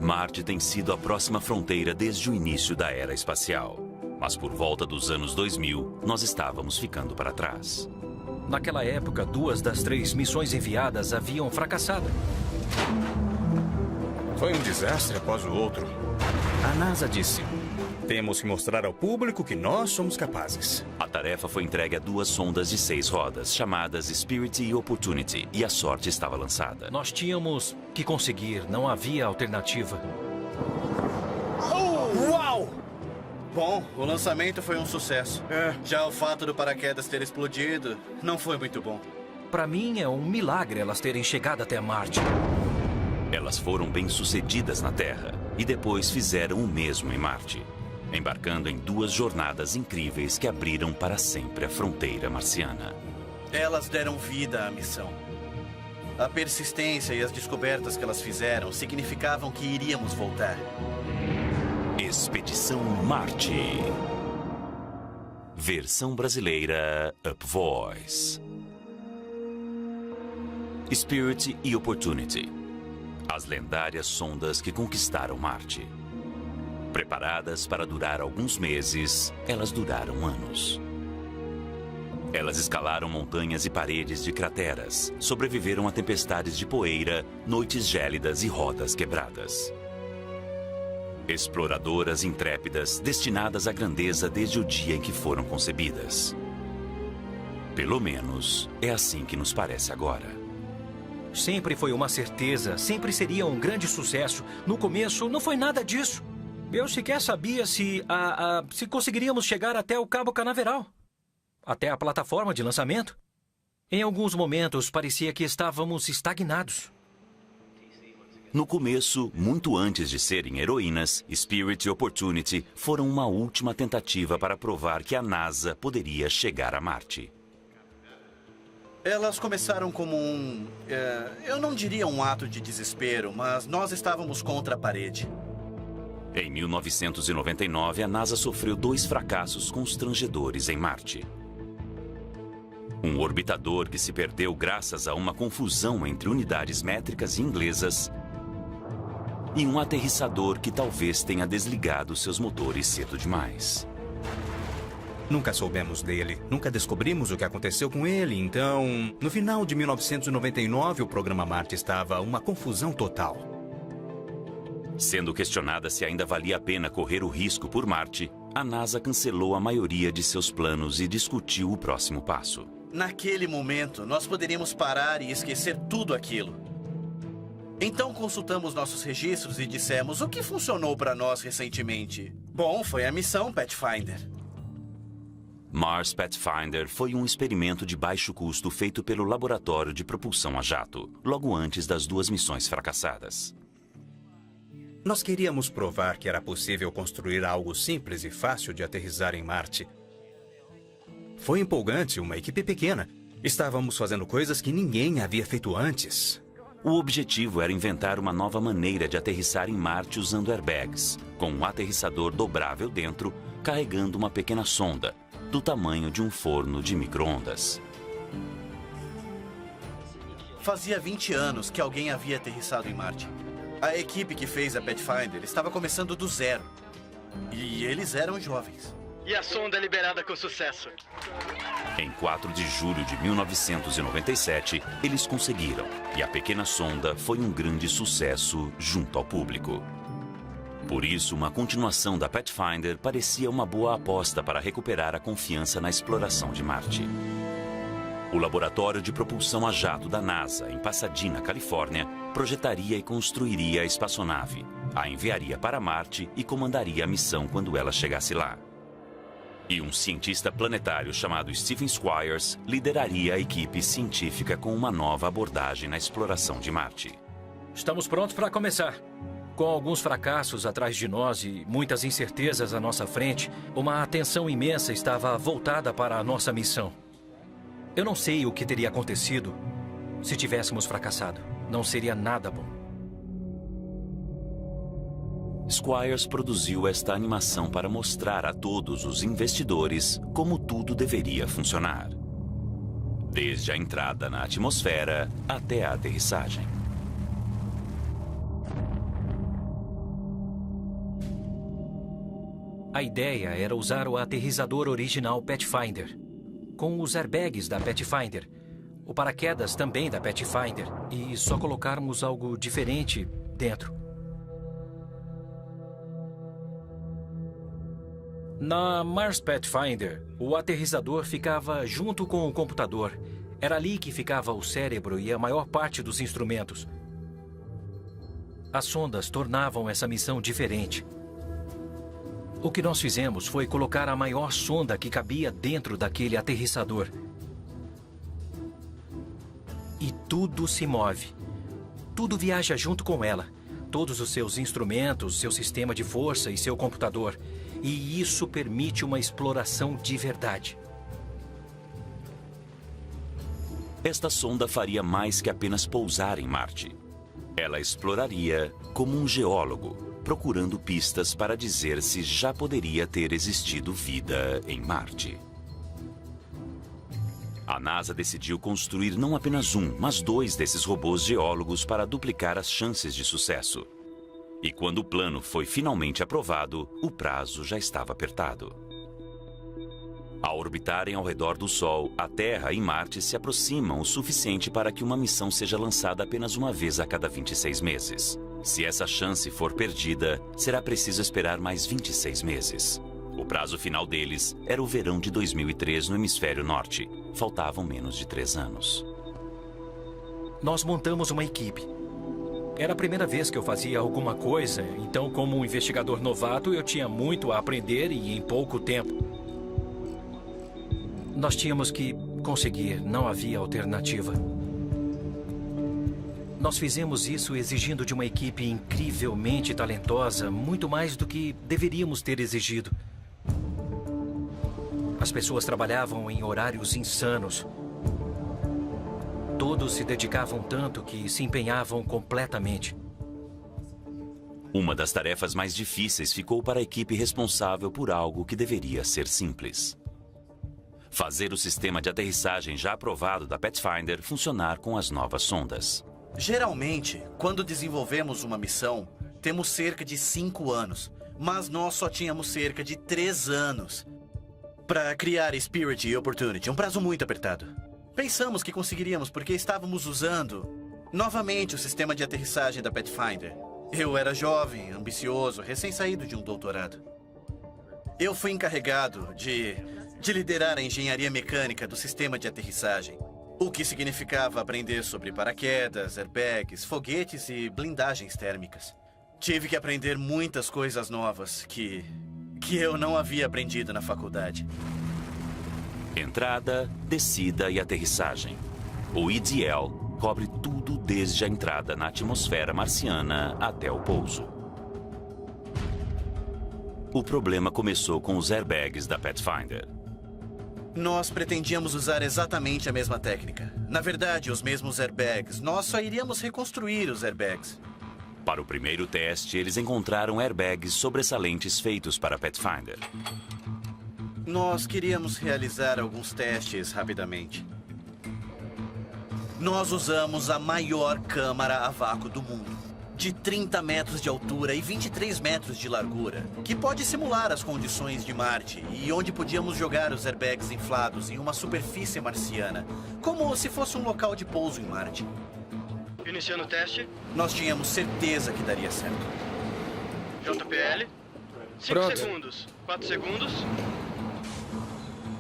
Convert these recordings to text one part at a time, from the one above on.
Marte tem sido a próxima fronteira desde o início da era espacial. Mas por volta dos anos 2000, nós estávamos ficando para trás. Naquela época, 2 das 3 missões enviadas haviam fracassado. Foi um desastre após o outro. A NASA disse: temos que mostrar ao público que nós somos capazes. A tarefa foi entregue a 2 sondas de 6 rodas, chamadas Spirit e Opportunity, e a sorte estava lançada. Nós tínhamos que conseguir, não havia alternativa. Uau! Bom, o lançamento foi um sucesso. Já o fato do paraquedas ter explodido não foi muito bom. Para mim, é um milagre elas terem chegado até Marte. Elas foram bem-sucedidas na Terra e depois fizeram o mesmo em Marte, embarcando em 2 jornadas incríveis que abriram para sempre a fronteira marciana. Elas deram vida à missão. A persistência e as descobertas que elas fizeram significavam que iríamos voltar. Expedição Marte. Versão brasileira Up Voice. Spirit e Opportunity. As lendárias sondas que conquistaram Marte. Preparadas para durar alguns meses, elas duraram anos. Elas escalaram montanhas e paredes de crateras, sobreviveram a tempestades de poeira, noites gélidas e rodas quebradas. Exploradoras intrépidas, destinadas à grandeza desde o dia em que foram concebidas. Pelo menos, é assim que nos parece agora. Sempre foi uma certeza, sempre seria um grande sucesso. No começo, não foi nada disso. Eu sequer sabia se conseguiríamos chegar até o Cabo Canaveral. Até a plataforma de lançamento. Em alguns momentos, parecia que estávamos estagnados. No começo, muito antes de serem heroínas, Spirit e Opportunity foram uma última tentativa para provar que a NASA poderia chegar a Marte. Elas começaram como eu não diria um ato de desespero, mas nós estávamos contra a parede. Em 1999, a NASA sofreu 2 fracassos constrangedores em Marte. Um orbitador que se perdeu graças a uma confusão entre unidades métricas e inglesas e um aterrissador que talvez tenha desligado seus motores cedo demais. Nunca soubemos dele, nunca descobrimos o que aconteceu com ele, então... No final de 1999, o programa Marte estava uma confusão total. Sendo questionada se ainda valia a pena correr o risco por Marte, a NASA cancelou a maioria de seus planos e discutiu o próximo passo. Naquele momento, nós poderíamos parar e esquecer tudo aquilo. Então consultamos nossos registros e dissemos o que funcionou para nós recentemente. Bom, foi a missão Pathfinder. Mars Pathfinder foi um experimento de baixo custo feito pelo Laboratório de Propulsão a Jato, logo antes das 2 missões fracassadas. Nós queríamos provar que era possível construir algo simples e fácil de aterrissar em Marte. Foi empolgante, uma equipe pequena. Estávamos fazendo coisas que ninguém havia feito antes. O objetivo era inventar uma nova maneira de aterrissar em Marte usando airbags, com um aterrissador dobrável dentro, carregando uma pequena sonda, do tamanho de um forno de micro-ondas. Fazia 20 anos que alguém havia aterrissado em Marte. A equipe que fez a Pathfinder estava começando do zero. E eles eram jovens. E a sonda liberada com sucesso. Em 4 de julho de 1997, eles conseguiram. E a pequena sonda foi um grande sucesso junto ao público. Por isso, uma continuação da Pathfinder parecia uma boa aposta para recuperar a confiança na exploração de Marte. O Laboratório de Propulsão a Jato da NASA, em Pasadena, Califórnia, projetaria e construiria a espaçonave, a enviaria para Marte e comandaria a missão quando ela chegasse lá. E um cientista planetário chamado Stephen Squires lideraria a equipe científica com uma nova abordagem na exploração de Marte. Estamos prontos para começar. Com alguns fracassos atrás de nós e muitas incertezas à nossa frente, uma atenção imensa estava voltada para a nossa missão. Eu não sei o que teria acontecido se tivéssemos fracassado. Não seria nada bom. Squires produziu esta animação para mostrar a todos os investidores como tudo deveria funcionar. Desde a entrada na atmosfera até a aterrissagem. A ideia era usar o aterrissador original Pathfinder, com os airbags da Pathfinder, o paraquedas também da Pathfinder, e só colocarmos algo diferente dentro. Na Mars Pathfinder, o aterrissador ficava junto com o computador. Era ali que ficava o cérebro e a maior parte dos instrumentos. As sondas tornavam essa missão diferente. O que nós fizemos foi colocar a maior sonda que cabia dentro daquele aterrissador. E tudo se move. Tudo viaja junto com ela. Todos os seus instrumentos, seu sistema de força e seu computador. E isso permite uma exploração de verdade. Esta sonda faria mais que apenas pousar em Marte. Ela exploraria como um geólogo, procurando pistas para dizer se já poderia ter existido vida em Marte. A NASA decidiu construir não apenas um, mas 2 desses robôs geólogos para duplicar as chances de sucesso. E quando o plano foi finalmente aprovado, o prazo já estava apertado. Ao orbitarem ao redor do Sol, a Terra e Marte se aproximam o suficiente para que uma missão seja lançada apenas uma vez a cada 26 meses. Se essa chance for perdida, será preciso esperar mais 26 meses. O prazo final deles era o verão de 2003 no hemisfério norte. Faltavam menos de 3 anos. Nós montamos uma equipe. Era a primeira vez que eu fazia alguma coisa, então, como um investigador novato, eu tinha muito a aprender e em pouco tempo. Nós tínhamos que conseguir, não havia alternativa. Nós fizemos isso exigindo de uma equipe incrivelmente talentosa, muito mais do que deveríamos ter exigido. As pessoas trabalhavam em horários insanos. Todos se dedicavam tanto que se empenhavam completamente. Uma das tarefas mais difíceis ficou para a equipe responsável por algo que deveria ser simples. Fazer o sistema de aterrissagem já aprovado da Pathfinder funcionar com as novas sondas. Geralmente, quando desenvolvemos uma missão, temos cerca de 5 anos. Mas nós só tínhamos cerca de 3 anos para criar Spirit e Opportunity, um prazo muito apertado. Pensamos que conseguiríamos porque estávamos usando novamente o sistema de aterrissagem da Pathfinder. Eu era jovem, ambicioso, recém-saído de um doutorado. Eu fui encarregado de liderar a engenharia mecânica do sistema de aterrissagem, o que significava aprender sobre paraquedas, airbags, foguetes e blindagens térmicas. Tive que aprender muitas coisas novas que eu não havia aprendido na faculdade. Entrada, descida e aterrissagem. O EDL cobre tudo desde a entrada na atmosfera marciana até o pouso. O problema começou com os airbags da Pathfinder. Nós pretendíamos usar exatamente a mesma técnica. Na verdade, os mesmos airbags. Nós só iríamos reconstruir os airbags. Para o primeiro teste, eles encontraram airbags sobressalentes feitos para Pathfinder. Nós queríamos realizar alguns testes rapidamente. Nós usamos a maior câmara a vácuo do mundo, de 30 metros de altura e 23 metros de largura, que pode simular as condições de Marte e onde podíamos jogar os airbags inflados em uma superfície marciana, como se fosse um local de pouso em Marte. Iniciando o teste. Nós tínhamos certeza que daria certo. JPL. 5 Pronto. segundos. 4 segundos.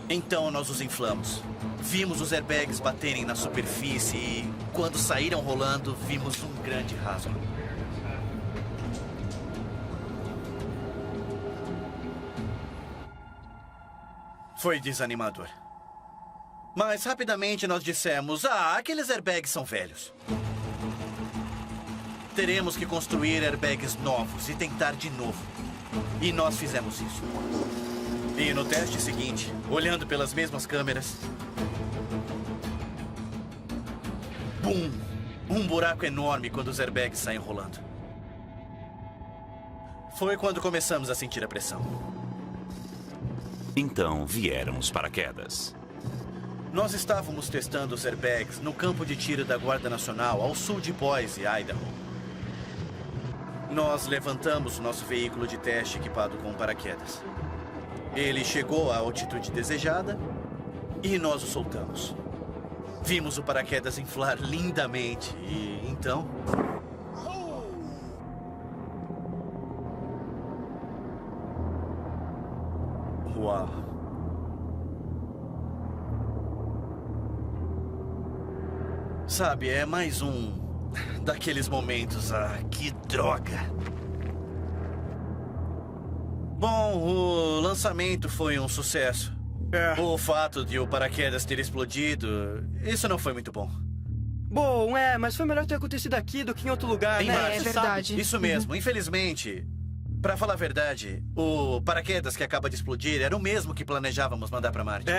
Então nós os inflamos. Vimos os airbags baterem na superfície e, quando saíram rolando, vimos um grande rasgo. Foi desanimador. Mas rapidamente nós dissemos: aqueles airbags são velhos. Teremos que construir airbags novos e tentar de novo. E nós fizemos isso. E no teste seguinte, olhando pelas mesmas câmeras... Bum! Um buraco enorme quando os airbags saem rolando. Foi quando começamos a sentir a pressão. Então vieram os paraquedas. Nós estávamos testando os airbags no campo de tiro da Guarda Nacional, ao sul de Boise, Idaho. Nós levantamos nosso veículo de teste equipado com paraquedas. Ele chegou à altitude desejada e nós o soltamos. Vimos o paraquedas inflar lindamente e então... Uau! Sabe, é mais um daqueles momentos. Ah, que droga! Bom, o lançamento foi um sucesso. O fato de o paraquedas ter explodido, isso não foi muito bom. Bom, mas foi melhor ter acontecido aqui do que em outro lugar, Em né? Marte, É Você verdade. sabe. Isso mesmo, infelizmente. Pra falar a verdade, o paraquedas que acaba de explodir era o mesmo que planejávamos mandar pra Marte.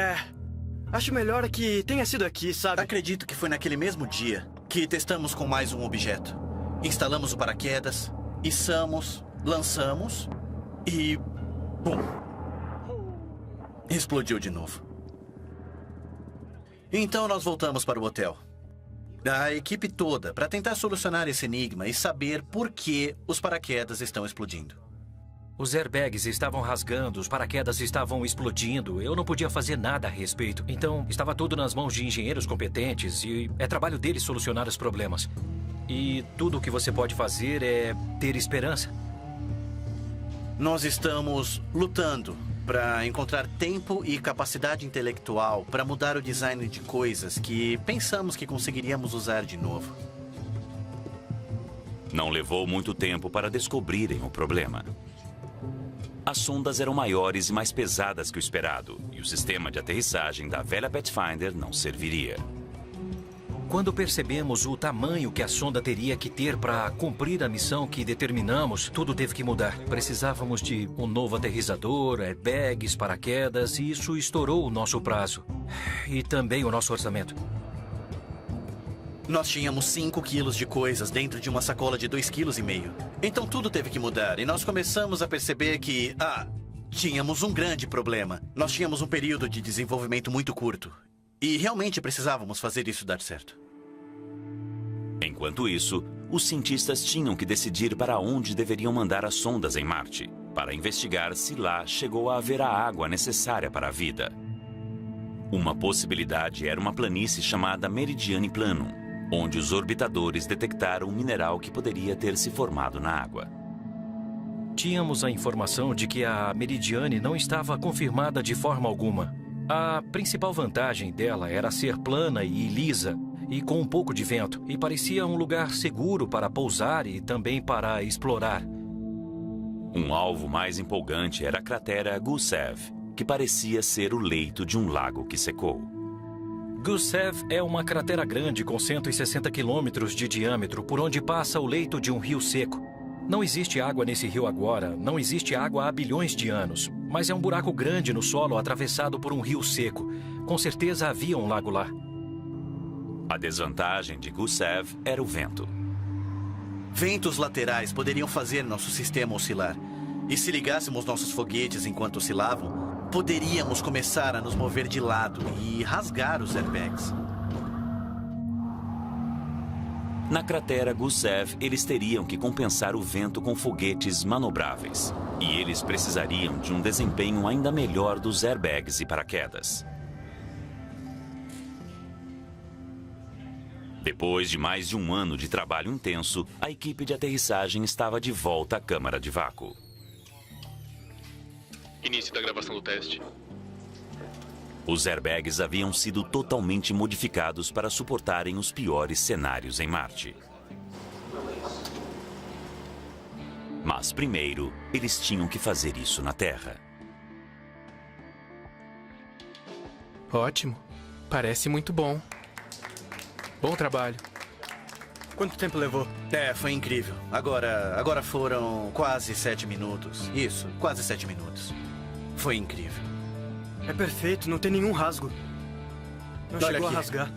Acho melhor que tenha sido aqui, sabe? Acredito que foi naquele mesmo dia que testamos com mais um objeto. Instalamos o paraquedas, içamos, lançamos e... bum! Explodiu de novo. Então nós voltamos para o hotel. A equipe toda, para tentar solucionar esse enigma e saber por que os paraquedas estão explodindo. Os airbags estavam rasgando, os paraquedas estavam explodindo. Eu não podia fazer nada a respeito. Então, estava tudo nas mãos de engenheiros competentes e é trabalho deles solucionar os problemas. E tudo o que você pode fazer é ter esperança. Nós estamos lutando para encontrar tempo e capacidade intelectual para mudar o design de coisas que pensamos que conseguiríamos usar de novo. Não levou muito tempo para descobrirem o problema. As sondas eram maiores e mais pesadas que o esperado, e o sistema de aterrissagem da velha Pathfinder não serviria. Quando percebemos o tamanho que a sonda teria que ter para cumprir a missão que determinamos, tudo teve que mudar. Precisávamos de um novo aterrissador, airbags, paraquedas, e isso estourou o nosso prazo. E também o nosso orçamento. Nós tínhamos 5 quilos de coisas dentro de uma sacola de 2,5 kg. Então tudo teve que mudar e nós começamos a perceber que, tínhamos um grande problema. Nós tínhamos um período de desenvolvimento muito curto. E realmente precisávamos fazer isso dar certo. Enquanto isso, os cientistas tinham que decidir para onde deveriam mandar as sondas em Marte, para investigar se lá chegou a haver a água necessária para a vida. Uma possibilidade era uma planície chamada Meridiane Planum, onde os orbitadores detectaram um mineral que poderia ter se formado na água. Tínhamos a informação de que a Meridiane não estava confirmada de forma alguma. A principal vantagem dela era ser plana e lisa, e com um pouco de vento, e parecia um lugar seguro para pousar e também para explorar. Um alvo mais empolgante era a cratera Gusev, que parecia ser o leito de um lago que secou. Gusev é uma cratera grande com 160 quilômetros de diâmetro, por onde passa o leito de um rio seco. Não existe água nesse rio agora, não existe água há bilhões de anos, mas é um buraco grande no solo atravessado por um rio seco. Com certeza havia um lago lá. A desvantagem de Gusev era o vento. Ventos laterais poderiam fazer nosso sistema oscilar. E se ligássemos nossos foguetes enquanto oscilavam, poderíamos começar a nos mover de lado e rasgar os airbags. Na cratera Gusev, eles teriam que compensar o vento com foguetes manobráveis. E eles precisariam de um desempenho ainda melhor dos airbags e paraquedas. Depois de mais de um ano de trabalho intenso, a equipe de aterrissagem estava de volta à câmara de vácuo. Início da gravação do teste. Os airbags haviam sido totalmente modificados para suportarem os piores cenários em Marte. Mas primeiro, eles tinham que fazer isso na Terra. Ótimo. Parece muito bom. Bom trabalho. Quanto tempo levou? Foi incrível. Agora foram quase 7 minutos. Isso, quase 7 minutos. Foi incrível. É perfeito, não tem nenhum rasgo. Não Olha chegou aqui. a rasgar.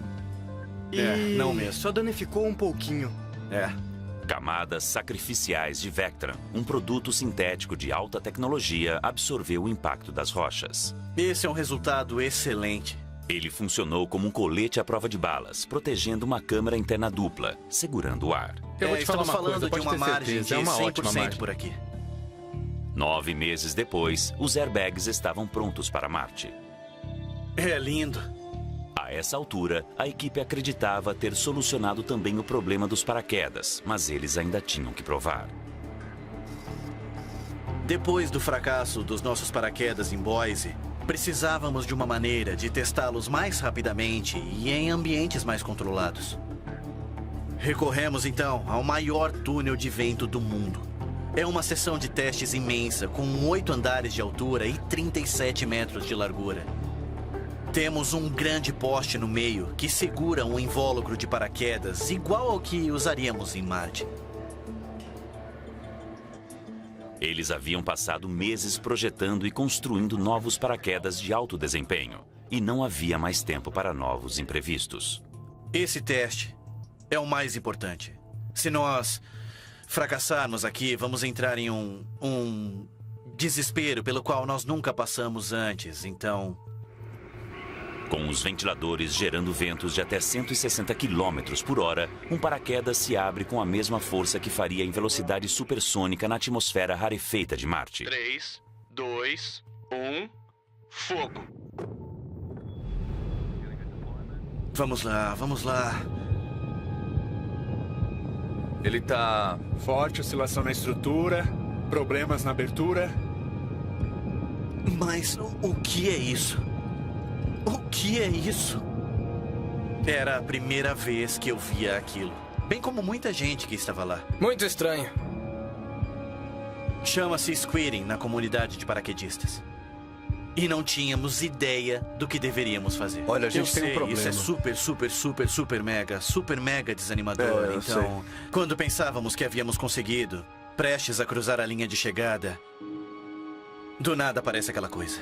Não mesmo. Só danificou um pouquinho. Camadas sacrificiais de Vectran, um produto sintético de alta tecnologia, absorveu o impacto das rochas. Esse é um resultado excelente. Ele funcionou como um colete à prova de balas, protegendo uma câmara interna dupla, segurando o ar. Eu vou te falar Estamos uma falando coisa, de pode uma ter margem certeza, de é uma ótima 100% margem. por aqui. 9 meses depois, os airbags estavam prontos para Marte. É lindo. A essa altura, a equipe acreditava ter solucionado também o problema dos paraquedas, mas eles ainda tinham que provar. Depois do fracasso dos nossos paraquedas em Boise, precisávamos de uma maneira de testá-los mais rapidamente e em ambientes mais controlados. Recorremos então ao maior túnel de vento do mundo. É uma seção de testes imensa, com 8 andares de altura e 37 metros de largura. Temos um grande poste no meio que segura um invólucro de paraquedas igual ao que usaríamos em Marte. Eles haviam passado meses projetando e construindo novos paraquedas de alto desempenho, e não havia mais tempo para novos imprevistos. Esse teste é o mais importante. Se nós fracassarmos aqui, vamos entrar em um desespero pelo qual nós nunca passamos antes, então... Com os ventiladores gerando ventos de até 160 km por hora, um paraquedas se abre com a mesma força que faria em velocidade supersônica na atmosfera rarefeita de Marte. 3, 2, 1, fogo! Vamos lá, vamos lá. Ele tá forte, oscilação na estrutura, problemas na abertura. Mas o que é isso? O que é isso? Era a primeira vez que eu via aquilo. Bem como muita gente que estava lá. Muito estranho. Chama-se squidding na comunidade de paraquedistas. E não tínhamos ideia do que deveríamos fazer. Olha, a gente tem um problema. Isso é super mega desanimador. Eu então, sei. quando pensávamos que havíamos conseguido, prestes a cruzar a linha de chegada, do nada aparece aquela coisa.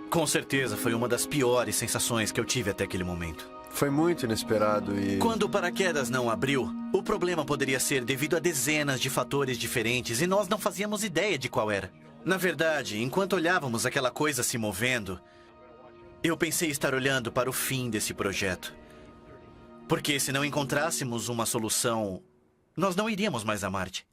Com certeza foi uma das piores sensações que eu tive até aquele momento. Foi muito inesperado e... Quando o paraquedas não abriu, o problema poderia ser devido a dezenas de fatores diferentes e nós não fazíamos ideia de qual era. Na verdade, enquanto olhávamos aquela coisa se movendo, eu pensei estar olhando para o fim desse projeto. Porque se não encontrássemos uma solução, nós não iríamos mais a Marte.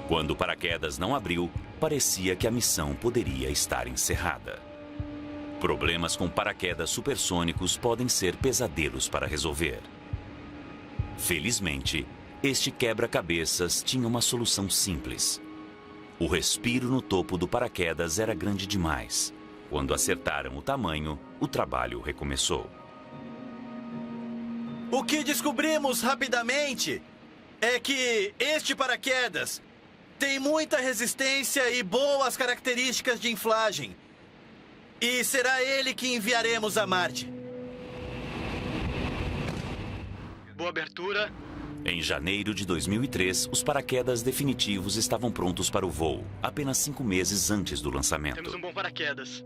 Quando o paraquedas não abriu, parecia que a missão poderia estar encerrada. Problemas com paraquedas supersônicos podem ser pesadelos para resolver. Felizmente, este quebra-cabeças tinha uma solução simples. O respiro no topo do paraquedas era grande demais. Quando acertaram o tamanho, o trabalho recomeçou. O que descobrimos rapidamente é que este paraquedas tem muita resistência e boas características de inflagem. E será ele que enviaremos a Marte. Boa abertura. Em janeiro de 2003, os paraquedas definitivos estavam prontos para o voo, apenas 5 meses antes do lançamento. Temos um bom paraquedas.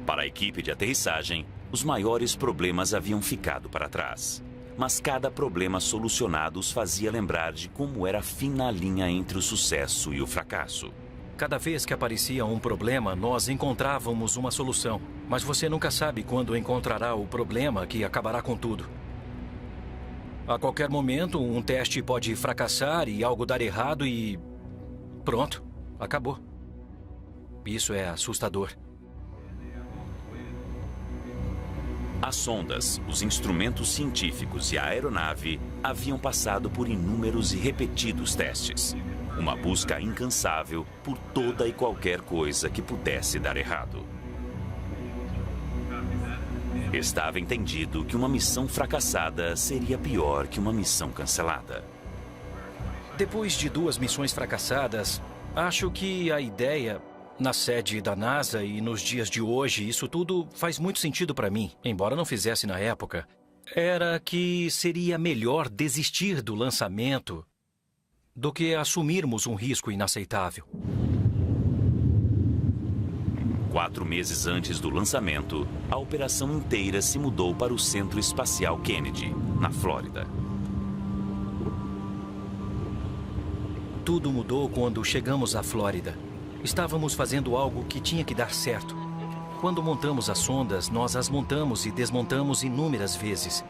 Para a equipe de aterrissagem, os maiores problemas haviam ficado para trás. Mas cada problema solucionado os fazia lembrar de como era fina a linha entre o sucesso e o fracasso. Cada vez que aparecia um problema, nós encontrávamos uma solução. Mas você nunca sabe quando encontrará o problema que acabará com tudo. A qualquer momento, um teste pode fracassar e algo dar errado e... pronto, acabou. Isso é assustador. As sondas, os instrumentos científicos e a aeronave haviam passado por inúmeros e repetidos testes. Uma busca incansável por toda e qualquer coisa que pudesse dar errado. Estava entendido que uma missão fracassada seria pior que uma missão cancelada. Depois de 2 missões fracassadas, acho que a ideia... Na sede da NASA e nos dias de hoje, isso tudo faz muito sentido para mim, embora não fizesse na época. Era que seria melhor desistir do lançamento do que assumirmos um risco inaceitável. 4 meses antes do lançamento, a operação inteira se mudou para o Centro Espacial Kennedy, na Flórida. Tudo mudou quando chegamos à Flórida. Estávamos fazendo algo que tinha que dar certo. Quando montamos as sondas, nós as montamos e desmontamos inúmeras vezes.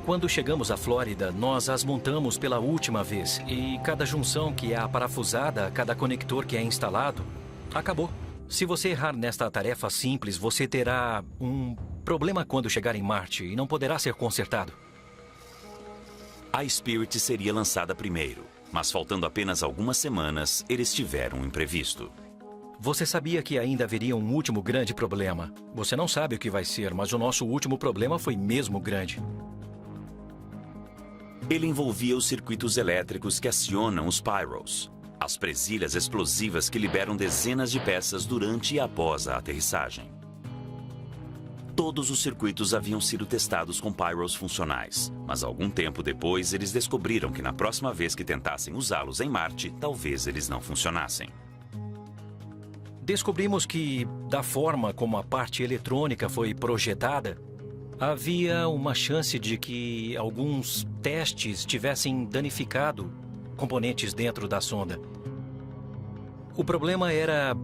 Quando chegamos à Flórida, nós as montamos pela última vez. E cada junção que é aparafusada, cada conector que é instalado, acabou. Se você errar nesta tarefa simples, você terá um problema quando chegar em Marte e não poderá ser consertado. A Spirit seria lançada primeiro, mas faltando apenas algumas semanas, eles tiveram um imprevisto. Você sabia que ainda haveria um último grande problema. Você não sabe o que vai ser, mas o nosso último problema foi mesmo grande. Ele envolvia os circuitos elétricos que acionam os Pyros, as presilhas explosivas que liberam dezenas de peças durante e após a aterrissagem. Todos os circuitos haviam sido testados com Pyros funcionais, mas algum tempo depois eles descobriram que na próxima vez que tentassem usá-los em Marte, talvez eles não funcionassem. Descobrimos que, da forma como a parte eletrônica foi projetada, havia uma chance de que alguns testes tivessem danificado componentes dentro da sonda. O problema era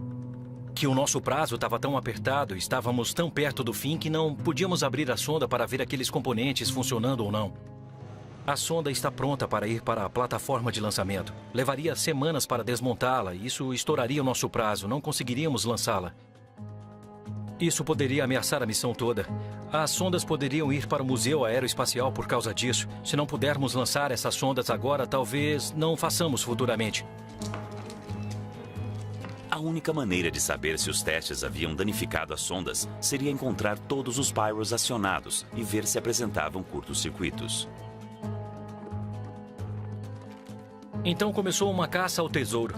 que o nosso prazo estava tão apertado, estávamos tão perto do fim que não podíamos abrir a sonda para ver aqueles componentes funcionando ou não. A sonda está pronta para ir para a plataforma de lançamento. Levaria semanas para desmontá-la e isso estouraria o nosso prazo, não conseguiríamos lançá-la. Isso poderia ameaçar a missão toda. As sondas poderiam ir para o Museu Aeroespacial por causa disso. Se não pudermos lançar essas sondas agora, talvez não façamos futuramente. A única maneira de saber se os testes haviam danificado as sondas seria encontrar todos os Pyros acionados e ver se apresentavam curtos-circuitos. Então começou uma caça ao tesouro.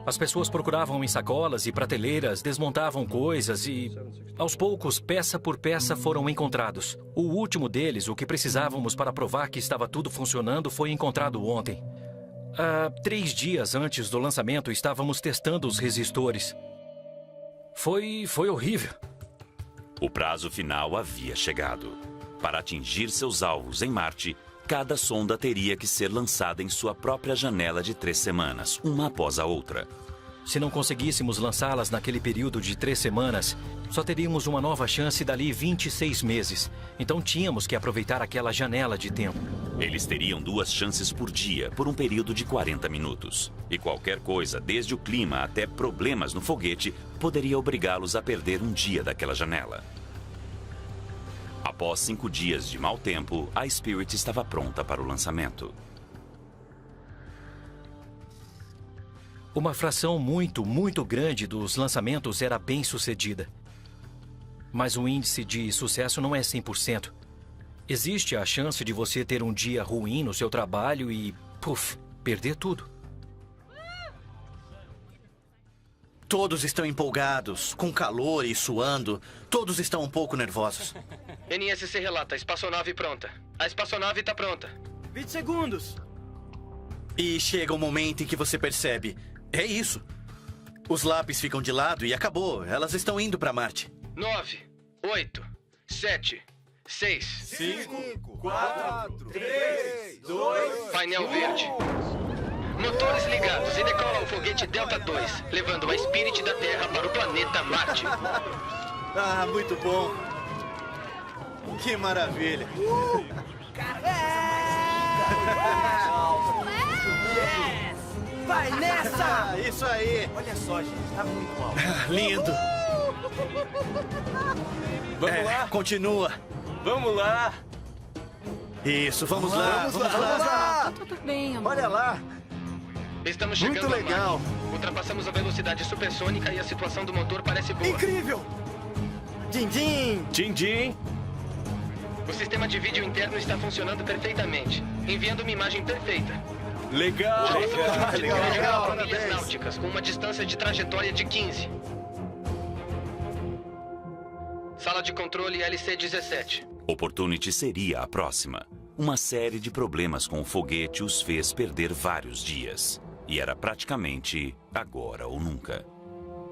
As pessoas procuravam em sacolas e prateleiras, desmontavam coisas e, aos poucos, peça por peça, foram encontrados. O último deles, o que precisávamos para provar que estava tudo funcionando, foi encontrado ontem. 3 dias antes do lançamento, estávamos testando os resistores. Foi horrível. O prazo final havia chegado. Para atingir seus alvos em Marte, cada sonda teria que ser lançada em sua própria janela de 3 semanas, uma após a outra. Se não conseguíssemos lançá-las naquele período de 3 semanas, só teríamos uma nova chance dali 26 meses. Então tínhamos que aproveitar aquela janela de tempo. Eles teriam 2 chances por dia, por um período de 40 minutos. E qualquer coisa, desde o clima até problemas no foguete, poderia obrigá-los a perder um dia daquela janela. Após 5 dias de mau tempo, a Spirit estava pronta para o lançamento. Uma fração muito grande dos lançamentos era bem sucedida. Mas o índice de sucesso não é 100%. Existe a chance de você ter um dia ruim no seu trabalho e, perder tudo. Todos estão empolgados, com calor e suando. Todos estão um pouco nervosos. NSC relata, espaçonave pronta. A espaçonave está pronta. 20 segundos. E chega um momento em que você percebe, é isso. Os lápis ficam de lado e acabou. Elas estão indo para Marte. 9, 8, 7, 6, 5, 4, 3, 2... Painel verde. Motores ligados e decola o foguete Delta 2, levando a Spirit da Terra para o planeta Marte. Ah, muito bom. Que maravilha. Vai nessa! Isso aí. Olha só, gente, tá muito alto. Lindo. Vamos lá? Continua. Vamos lá! Isso, vamos lá. Vamos lá. Tá tudo bem, amor. Olha lá! Estamos chegando Muito a Marte. legal. Ultrapassamos a velocidade supersônica e a situação do motor parece boa. Incrível! Din-din! Din-din. O sistema de vídeo interno está funcionando perfeitamente, enviando uma imagem perfeita. Legal. Legal. Milhas náuticas, com uma distância de trajetória de 15. Sala de controle LC-17. Opportunity seria a próxima. Uma série de problemas com o foguete os fez perder vários dias. E era praticamente agora ou nunca.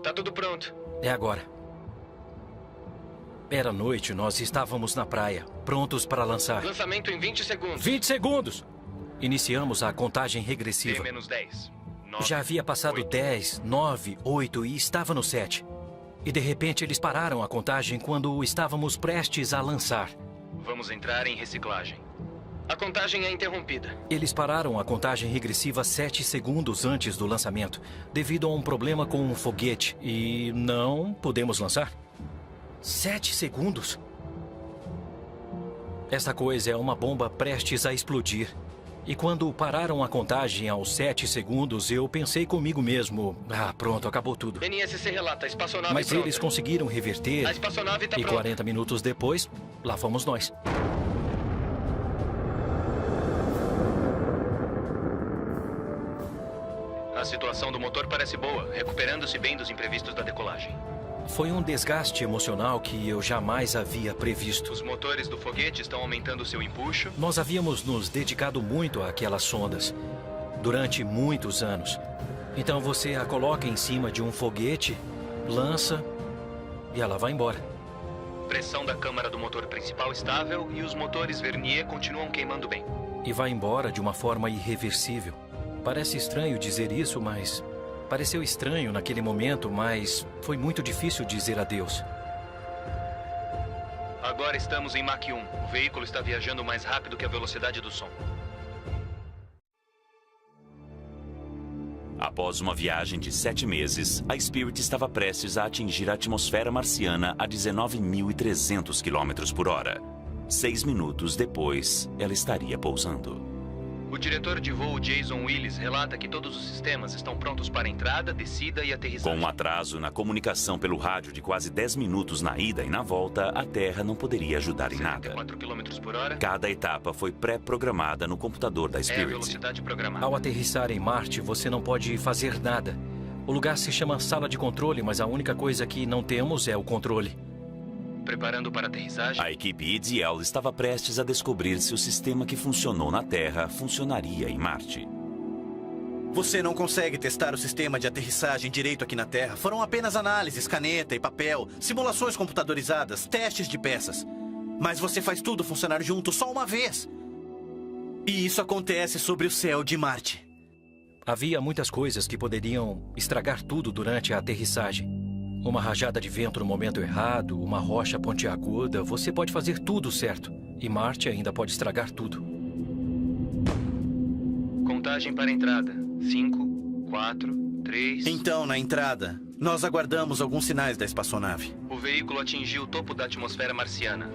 Tá tudo pronto. É agora. Era noite, nós estávamos na praia, prontos para lançar. Lançamento em 20 segundos. 20 segundos! Iniciamos a contagem regressiva. T-10. Já havia passado 10, 9, 8 e estava no 7. E de repente eles pararam a contagem quando estávamos prestes a lançar. Vamos entrar em reciclagem. A contagem é interrompida. Eles pararam a contagem regressiva 7 segundos antes do lançamento, devido a um problema com um foguete. E não podemos lançar. 7 segundos? Essa coisa é uma bomba prestes a explodir. E quando pararam a contagem aos 7 segundos, eu pensei comigo mesmo, pronto, acabou tudo. NSC relata, a espaçonave Mas pronta. eles conseguiram reverter. A espaçonave tá e pronta. 40 minutos depois, lá fomos nós. A situação do motor parece boa, recuperando-se bem dos imprevistos da decolagem. Foi um desgaste emocional que eu jamais havia previsto. Os motores do foguete estão aumentando seu empuxo. Nós havíamos nos dedicado muito àquelas sondas durante muitos anos. Então você a coloca em cima de um foguete, lança e ela vai embora. Pressão da câmara do motor principal estável e os motores Vernier continuam queimando bem. E vai embora de uma forma irreversível. Parece estranho dizer isso, mas... Pareceu estranho naquele momento, mas foi muito difícil dizer adeus. Agora estamos em Mach 1. O veículo está viajando mais rápido que a velocidade do som. Após uma viagem de 7 meses, a Spirit estava prestes a atingir a atmosfera marciana a 19.300 km por hora. 6 minutos depois, ela estaria pousando. O diretor de voo Jason Willis relata que todos os sistemas estão prontos para entrada, descida e aterrissagem. Com um atraso na comunicação pelo rádio de quase 10 minutos na ida e na volta, a Terra não poderia ajudar em nada. 4 km por hora. Cada etapa foi pré-programada no computador da É a Spirit. velocidade programada. Ao aterrissar em Marte, você não pode fazer nada. O lugar se chama sala de controle, mas a única coisa que não temos é o controle. Preparando para a aterrissagem. A equipe EDL estava prestes a descobrir se o sistema que funcionou na Terra funcionaria em Marte. Você não consegue testar o sistema de aterrissagem direito aqui na Terra. Foram apenas análises, caneta e papel, simulações computadorizadas, testes de peças. Mas você faz tudo funcionar junto só uma vez. E isso acontece sobre o céu de Marte. Havia muitas coisas que poderiam estragar tudo durante a aterrissagem. Uma rajada de vento no momento errado, uma rocha pontiaguda, você pode fazer tudo certo. E Marte ainda pode estragar tudo. Contagem para a entrada. 5, 4, 3... Então, na entrada, nós aguardamos alguns sinais da espaçonave. O veículo atingiu o topo da atmosfera marciana.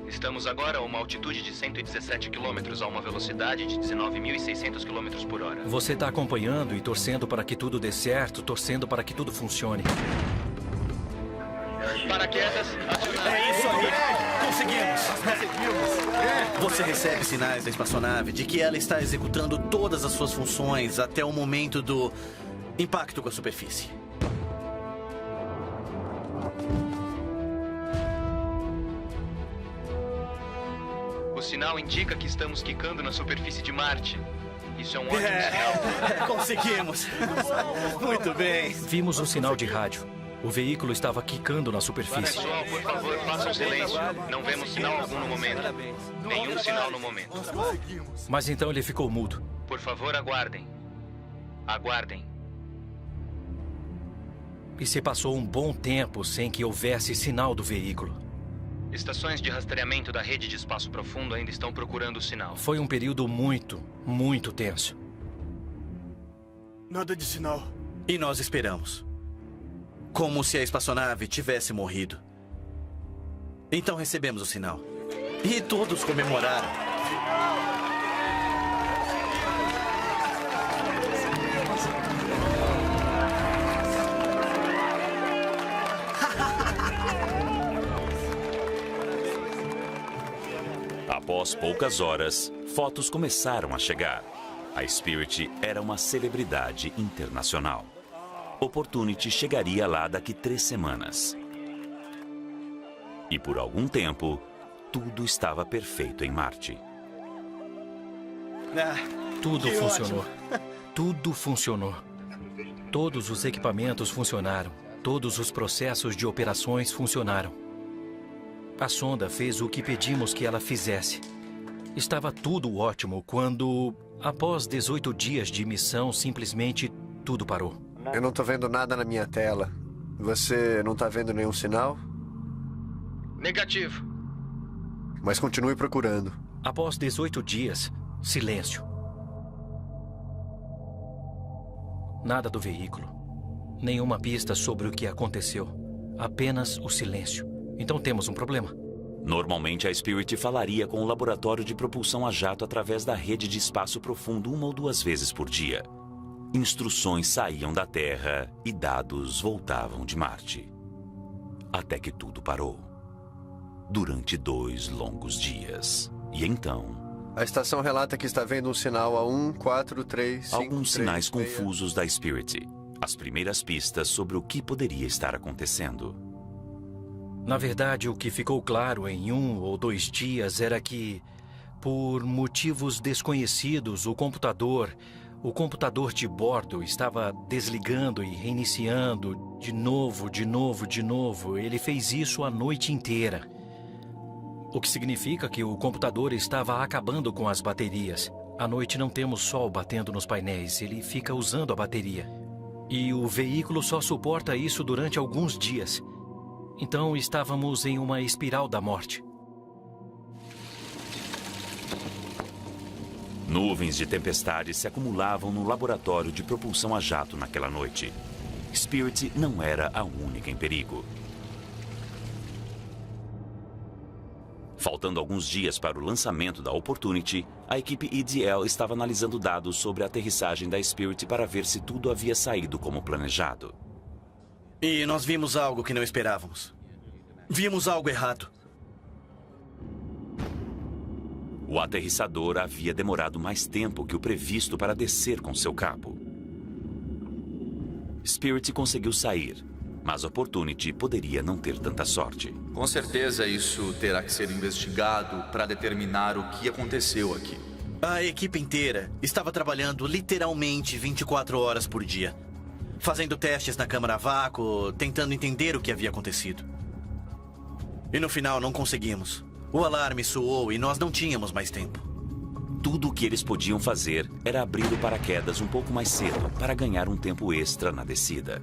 Estamos agora a uma altitude de 117 km a uma velocidade de 19.600 km por hora. Você está acompanhando e torcendo para que tudo dê certo, torcendo para que tudo funcione. Paraquedas, acionado. É isso aí! Conseguimos! Você recebe sinais da espaçonave de que ela está executando todas as suas funções até o momento do impacto com a superfície. O sinal indica que estamos quicando na superfície de Marte. Isso é um ótimo sinal. Conseguimos! Muito bem! Vimos um sinal de rádio. O veículo estava quicando na superfície. Pessoal, por favor, façam silêncio. Não vemos sinal algum no momento. Nenhum sinal no momento. Mas então ele ficou mudo. Por favor, aguardem. Aguardem. E se passou um bom tempo sem que houvesse sinal do veículo. Estações de rastreamento da rede de espaço profundo ainda estão procurando o sinal. Foi um período muito, muito tenso. Nada de sinal. E nós esperamos. Como se a espaçonave tivesse morrido. Então recebemos o sinal. E todos comemoraram. Após poucas horas, fotos começaram a chegar. A Spirit era uma celebridade internacional. Opportunity chegaria lá daqui 3 semanas. E por algum tempo, tudo estava perfeito em Marte. Tudo funcionou. Tudo funcionou. Todos os equipamentos funcionaram. Todos os processos de operações funcionaram. A sonda fez o que pedimos que ela fizesse. Estava tudo ótimo quando, após 18 dias de missão, simplesmente tudo parou. Eu não tô vendo nada na minha tela. Você não tá vendo nenhum sinal? Negativo. Mas continue procurando. Após 18 dias, silêncio. Nada do veículo. Nenhuma pista sobre o que aconteceu. Apenas o silêncio. Então temos um problema. Normalmente a Spirit falaria com o laboratório de propulsão a jato através da rede de espaço profundo 1 ou 2 vezes por dia. Instruções saíam da Terra e dados voltavam de Marte. Até que tudo parou. Durante 2 longos dias. E então... A estação relata que está vendo um sinal a 143... Alguns sinais confusos da Spirit. As primeiras pistas sobre o que poderia estar acontecendo. Na verdade, o que ficou claro em 1 ou 2 dias era que, por motivos desconhecidos, o computador de bordo estava desligando e reiniciando de novo. Ele fez isso a noite inteira. O que significa que o computador estava acabando com as baterias. À noite não temos sol batendo nos painéis, ele fica usando a bateria. E o veículo só suporta isso durante alguns dias. Então estávamos em uma espiral da morte. Nuvens de tempestade se acumulavam no laboratório de propulsão a jato naquela noite. Spirit não era a única em perigo. Faltando alguns dias para o lançamento da Opportunity, a equipe EDL estava analisando dados sobre a aterrissagem da Spirit para ver se tudo havia saído como planejado. E nós vimos algo que não esperávamos. Vimos algo errado. O aterrissador havia demorado mais tempo que o previsto para descer com seu cabo. Spirit conseguiu sair, mas Opportunity poderia não ter tanta sorte. Com certeza isso terá que ser investigado para determinar o que aconteceu aqui. A equipe inteira estava trabalhando literalmente 24 horas por dia. Fazendo testes na câmara a vácuo, tentando entender o que havia acontecido. E no final não conseguimos. O alarme soou e nós não tínhamos mais tempo. Tudo o que eles podiam fazer era abrir o paraquedas um pouco mais cedo para ganhar um tempo extra na descida.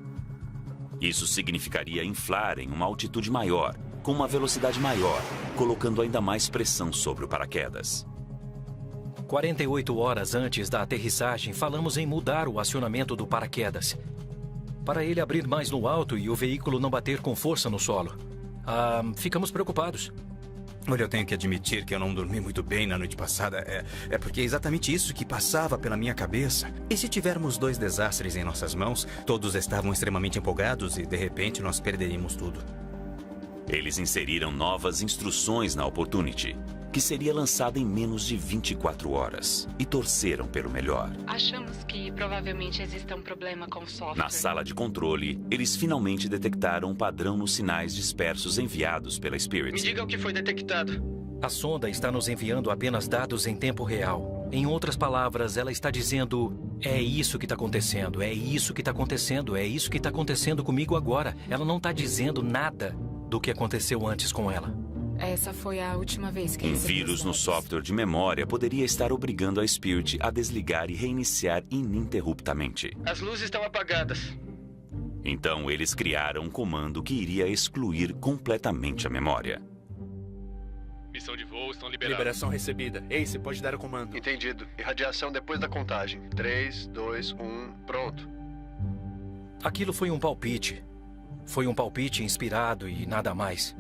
Isso significaria inflar em uma altitude maior, com uma velocidade maior, colocando ainda mais pressão sobre o paraquedas. 48 horas antes da aterrissagem, falamos em mudar o acionamento do paraquedas, para ele abrir mais no alto e o veículo não bater com força no solo. Ficamos preocupados. Olha, eu tenho que admitir que eu não dormi muito bem na noite passada. É porque é exatamente isso que passava pela minha cabeça. E se tivermos 2 desastres em nossas mãos, todos estavam extremamente empolgados e, de repente, nós perderíamos tudo. Eles inseriram novas instruções na Opportunity, que seria lançada em menos de 24 horas, e torceram pelo melhor. Achamos que provavelmente exista um problema com o software. Na sala de controle, eles finalmente detectaram um padrão nos sinais dispersos enviados pela Spirit. Me diga o que foi detectado. A sonda está nos enviando apenas dados em tempo real. Em outras palavras, ela está dizendo: é isso que está acontecendo, é isso que está acontecendo, é isso que está acontecendo comigo agora. Ela não está dizendo nada do que aconteceu antes com ela. Essa foi a última vez que... Um vírus no software de memória poderia estar obrigando a Spirit a desligar e reiniciar ininterruptamente. As luzes estão apagadas. Então eles criaram um comando que iria excluir completamente a memória. Missão de voo estão liberados. Liberação recebida. Ace, pode dar o comando. Entendido. Irradiação depois da contagem. 3, 2, 1, pronto. Aquilo foi um palpite. Foi um palpite inspirado e nada mais.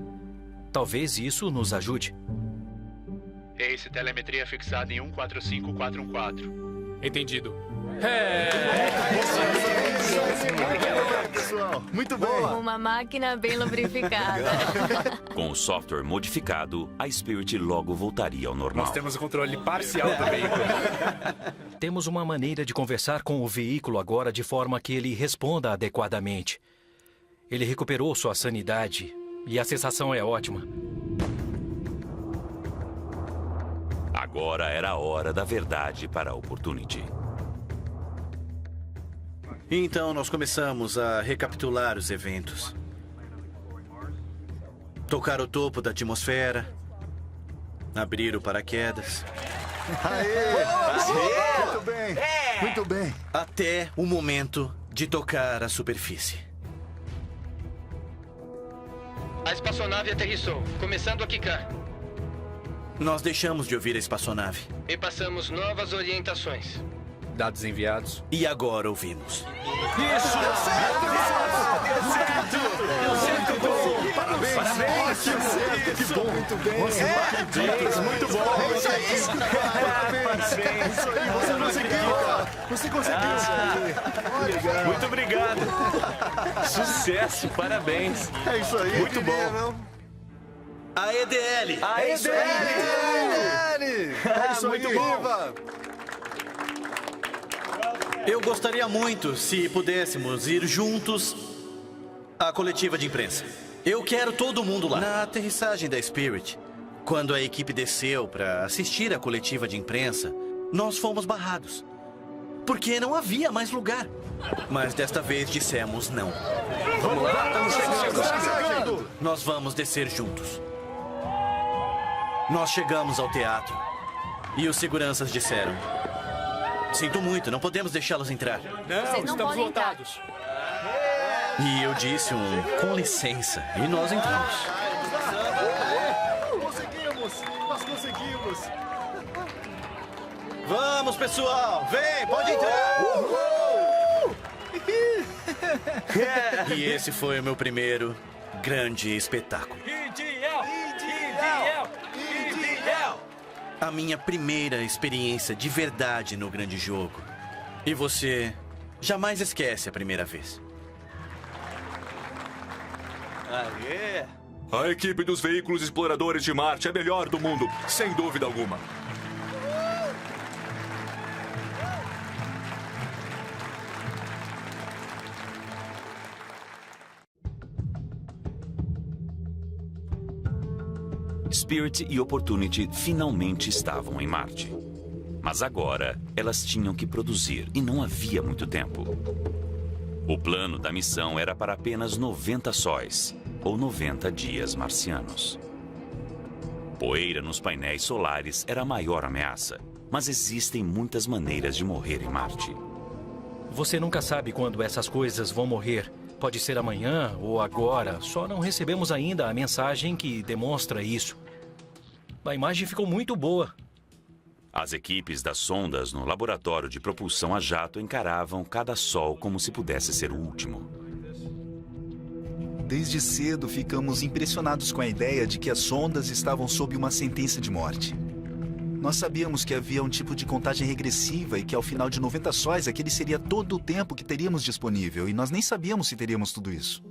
Talvez isso nos ajude. Ace, telemetria fixada em 145414. Entendido. Pessoal, muito bom. Uma máquina bem lubrificada. Com o software modificado, a Spirit logo voltaria ao normal. Nós temos o controle parcial do veículo. Temos uma maneira de conversar com o veículo agora de forma que ele responda adequadamente. Ele recuperou sua sanidade e a sensação é ótima. Agora era a hora da verdade para a Opportunity. Então nós começamos a recapitular os eventos. Tocar o topo da atmosfera. Abrir o paraquedas. Muito bem, muito bem. Até o momento de tocar a superfície. A espaçonave aterrissou, começando a quicar. Nós deixamos de ouvir a espaçonave. E passamos novas orientações. Dados enviados. E agora ouvimos. Isso! Deu certo! Deu certo! Parabéns! Ótimo! Que bom! Muito bem! Muito bom! É isso aí! Parabéns! Isso aí! Você conseguiu! Você conseguiu! Muito obrigado! Sucesso! Parabéns! É isso aí! Muito bom! A EDL! É isso aí! É isso aí! Viva! Eu gostaria muito se pudéssemos ir juntos à coletiva de imprensa. Eu quero todo mundo lá. Na aterrissagem da Spirit, quando a equipe desceu para assistir à coletiva de imprensa, nós fomos barrados. Porque não havia mais lugar. Mas desta vez dissemos não. Vamos lá, estamos chegando! Nós vamos descer juntos. Nós chegamos ao teatro e os seguranças disseram: sinto muito, não podemos deixá-los entrar. Vocês não estamos podem entrar. lotados. E eu disse com licença, e nós entramos. Conseguimos! Nós conseguimos! Vamos, pessoal! Vem, pode entrar! E esse foi o meu primeiro grande espetáculo. A minha primeira experiência de verdade no grande jogo. E você jamais esquece a primeira vez. A equipe dos veículos exploradores de Marte é a melhor do mundo, sem dúvida alguma. Spirit e Opportunity finalmente estavam em Marte. Mas agora, elas tinham que produzir e não havia muito tempo. O plano da missão era para apenas 90 sóis, ou 90 dias marcianos. Poeira nos painéis solares era a maior ameaça, mas existem muitas maneiras de morrer em Marte. Você nunca sabe quando essas coisas vão morrer. Pode ser amanhã ou agora, só não recebemos ainda a mensagem que demonstra isso. A imagem ficou muito boa. As equipes das sondas no laboratório de propulsão a jato encaravam cada sol como se pudesse ser o último. Desde cedo ficamos impressionados com a ideia de que as sondas estavam sob uma sentença de morte. Nós sabíamos que havia um tipo de contagem regressiva e que ao final de 90 sóis aquele seria todo o tempo que teríamos disponível, e nós nem sabíamos se teríamos tudo isso.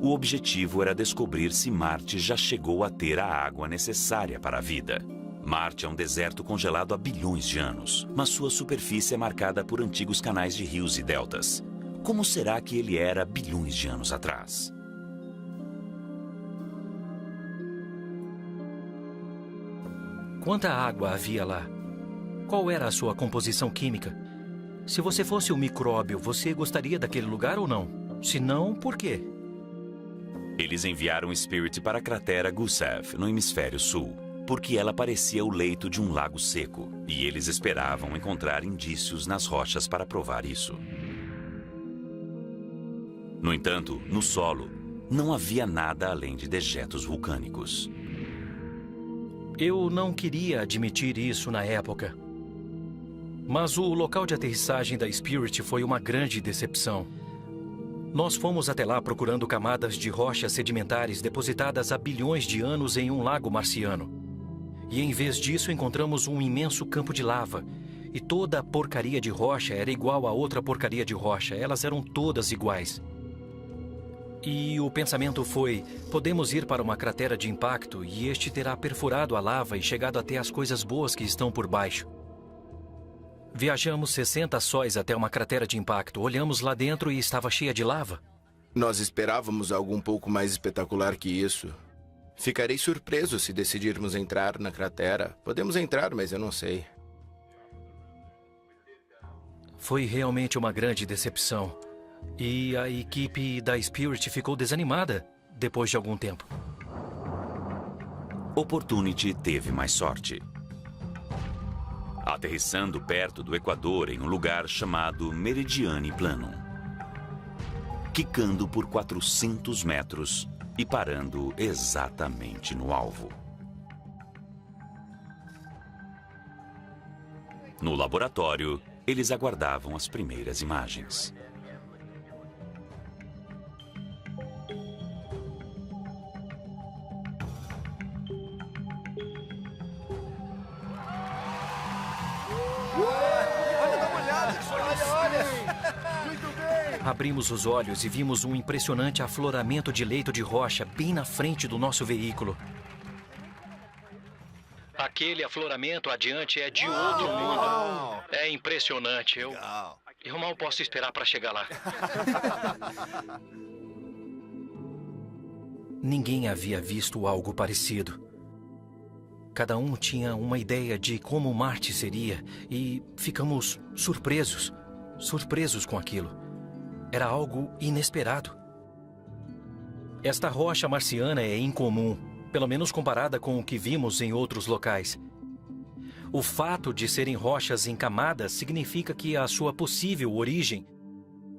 O objetivo era descobrir se Marte já chegou a ter a água necessária para a vida. Marte é um deserto congelado há bilhões de anos, mas sua superfície é marcada por antigos canais de rios e deltas. Como será que ele era bilhões de anos atrás? Quanta água havia lá? Qual era a sua composição química? Se você fosse um micróbio, você gostaria daquele lugar ou não? Se não, por quê? Eles enviaram Spirit para a cratera Gusev, no hemisfério sul, porque ela parecia o leito de um lago seco, e eles esperavam encontrar indícios nas rochas para provar isso. No entanto, no solo, não havia nada além de dejetos vulcânicos. Eu não queria admitir isso na época. Mas o local de aterrissagem da Spirit foi uma grande decepção. Nós fomos até lá procurando camadas de rochas sedimentares depositadas há bilhões de anos em um lago marciano. E em vez disso encontramos um imenso campo de lava. E toda a porcaria de rocha era igual a outra porcaria de rocha. Elas eram todas iguais. E o pensamento foi, podemos ir para uma cratera de impacto e este terá perfurado a lava e chegado até as coisas boas que estão por baixo. Viajamos 60 sóis até uma cratera de impacto. Olhamos lá dentro e estava cheia de lava. Nós esperávamos algo um pouco mais espetacular que isso. Ficarei surpreso se decidirmos entrar na cratera. Podemos entrar, mas eu não sei. Foi realmente uma grande decepção. E a equipe da Spirit ficou desanimada depois de algum tempo. Opportunity teve mais sorte. Aterrissando perto do Equador em um lugar chamado Meridiane Planum. Quicando por 400 metros e parando exatamente no alvo. No laboratório, eles aguardavam as primeiras imagens. Abrimos os olhos e vimos um impressionante afloramento de leito de rocha bem na frente do nosso veículo. Aquele afloramento adiante é de outro mundo. É impressionante. Eu mal posso esperar para chegar lá. Ninguém havia visto algo parecido. Cada um tinha uma ideia de como Marte seria e ficamos surpresos com aquilo. Era algo inesperado. Esta rocha marciana é incomum, pelo menos comparada com o que vimos em outros locais. O fato de serem rochas em camadas significa que a sua possível origem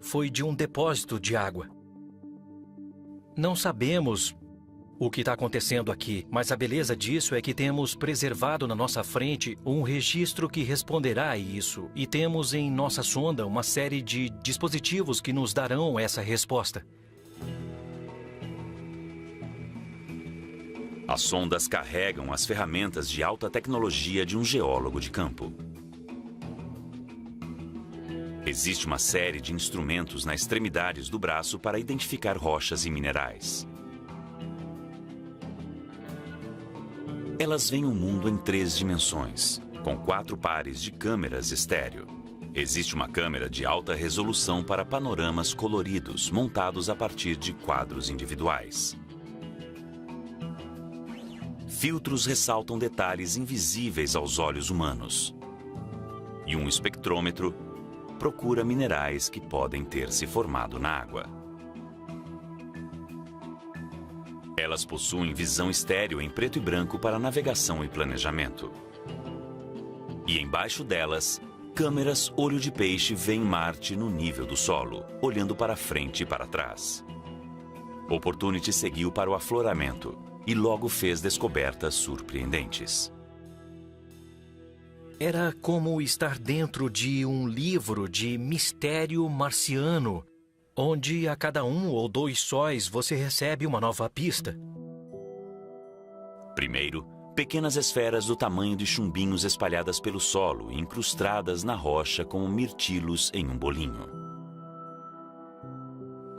foi de um depósito de água. Não sabemos o que está acontecendo aqui, mas a beleza disso é que temos preservado na nossa frente um registro que responderá a isso, e temos em nossa sonda uma série de dispositivos que nos darão essa resposta. As sondas carregam as ferramentas de alta tecnologia de um geólogo de campo. Existe uma série de instrumentos nas extremidades do braço para identificar rochas e minerais. Elas veem o mundo em 3 dimensões, com 4 pares de câmeras estéreo. Existe uma câmera de alta resolução para panoramas coloridos, montados a partir de quadros individuais. Filtros ressaltam detalhes invisíveis aos olhos humanos. E um espectrômetro procura minerais que podem ter se formado na água. Elas possuem visão estéreo em preto e branco para navegação e planejamento. E embaixo delas, câmeras olho de peixe veem Marte no nível do solo, olhando para frente e para trás. Opportunity seguiu para o afloramento e logo fez descobertas surpreendentes. Era como estar dentro de um livro de mistério marciano, onde a cada 1 ou 2 sóis você recebe uma nova pista. Primeiro, pequenas esferas do tamanho de chumbinhos espalhadas pelo solo e incrustadas na rocha como mirtilos em um bolinho.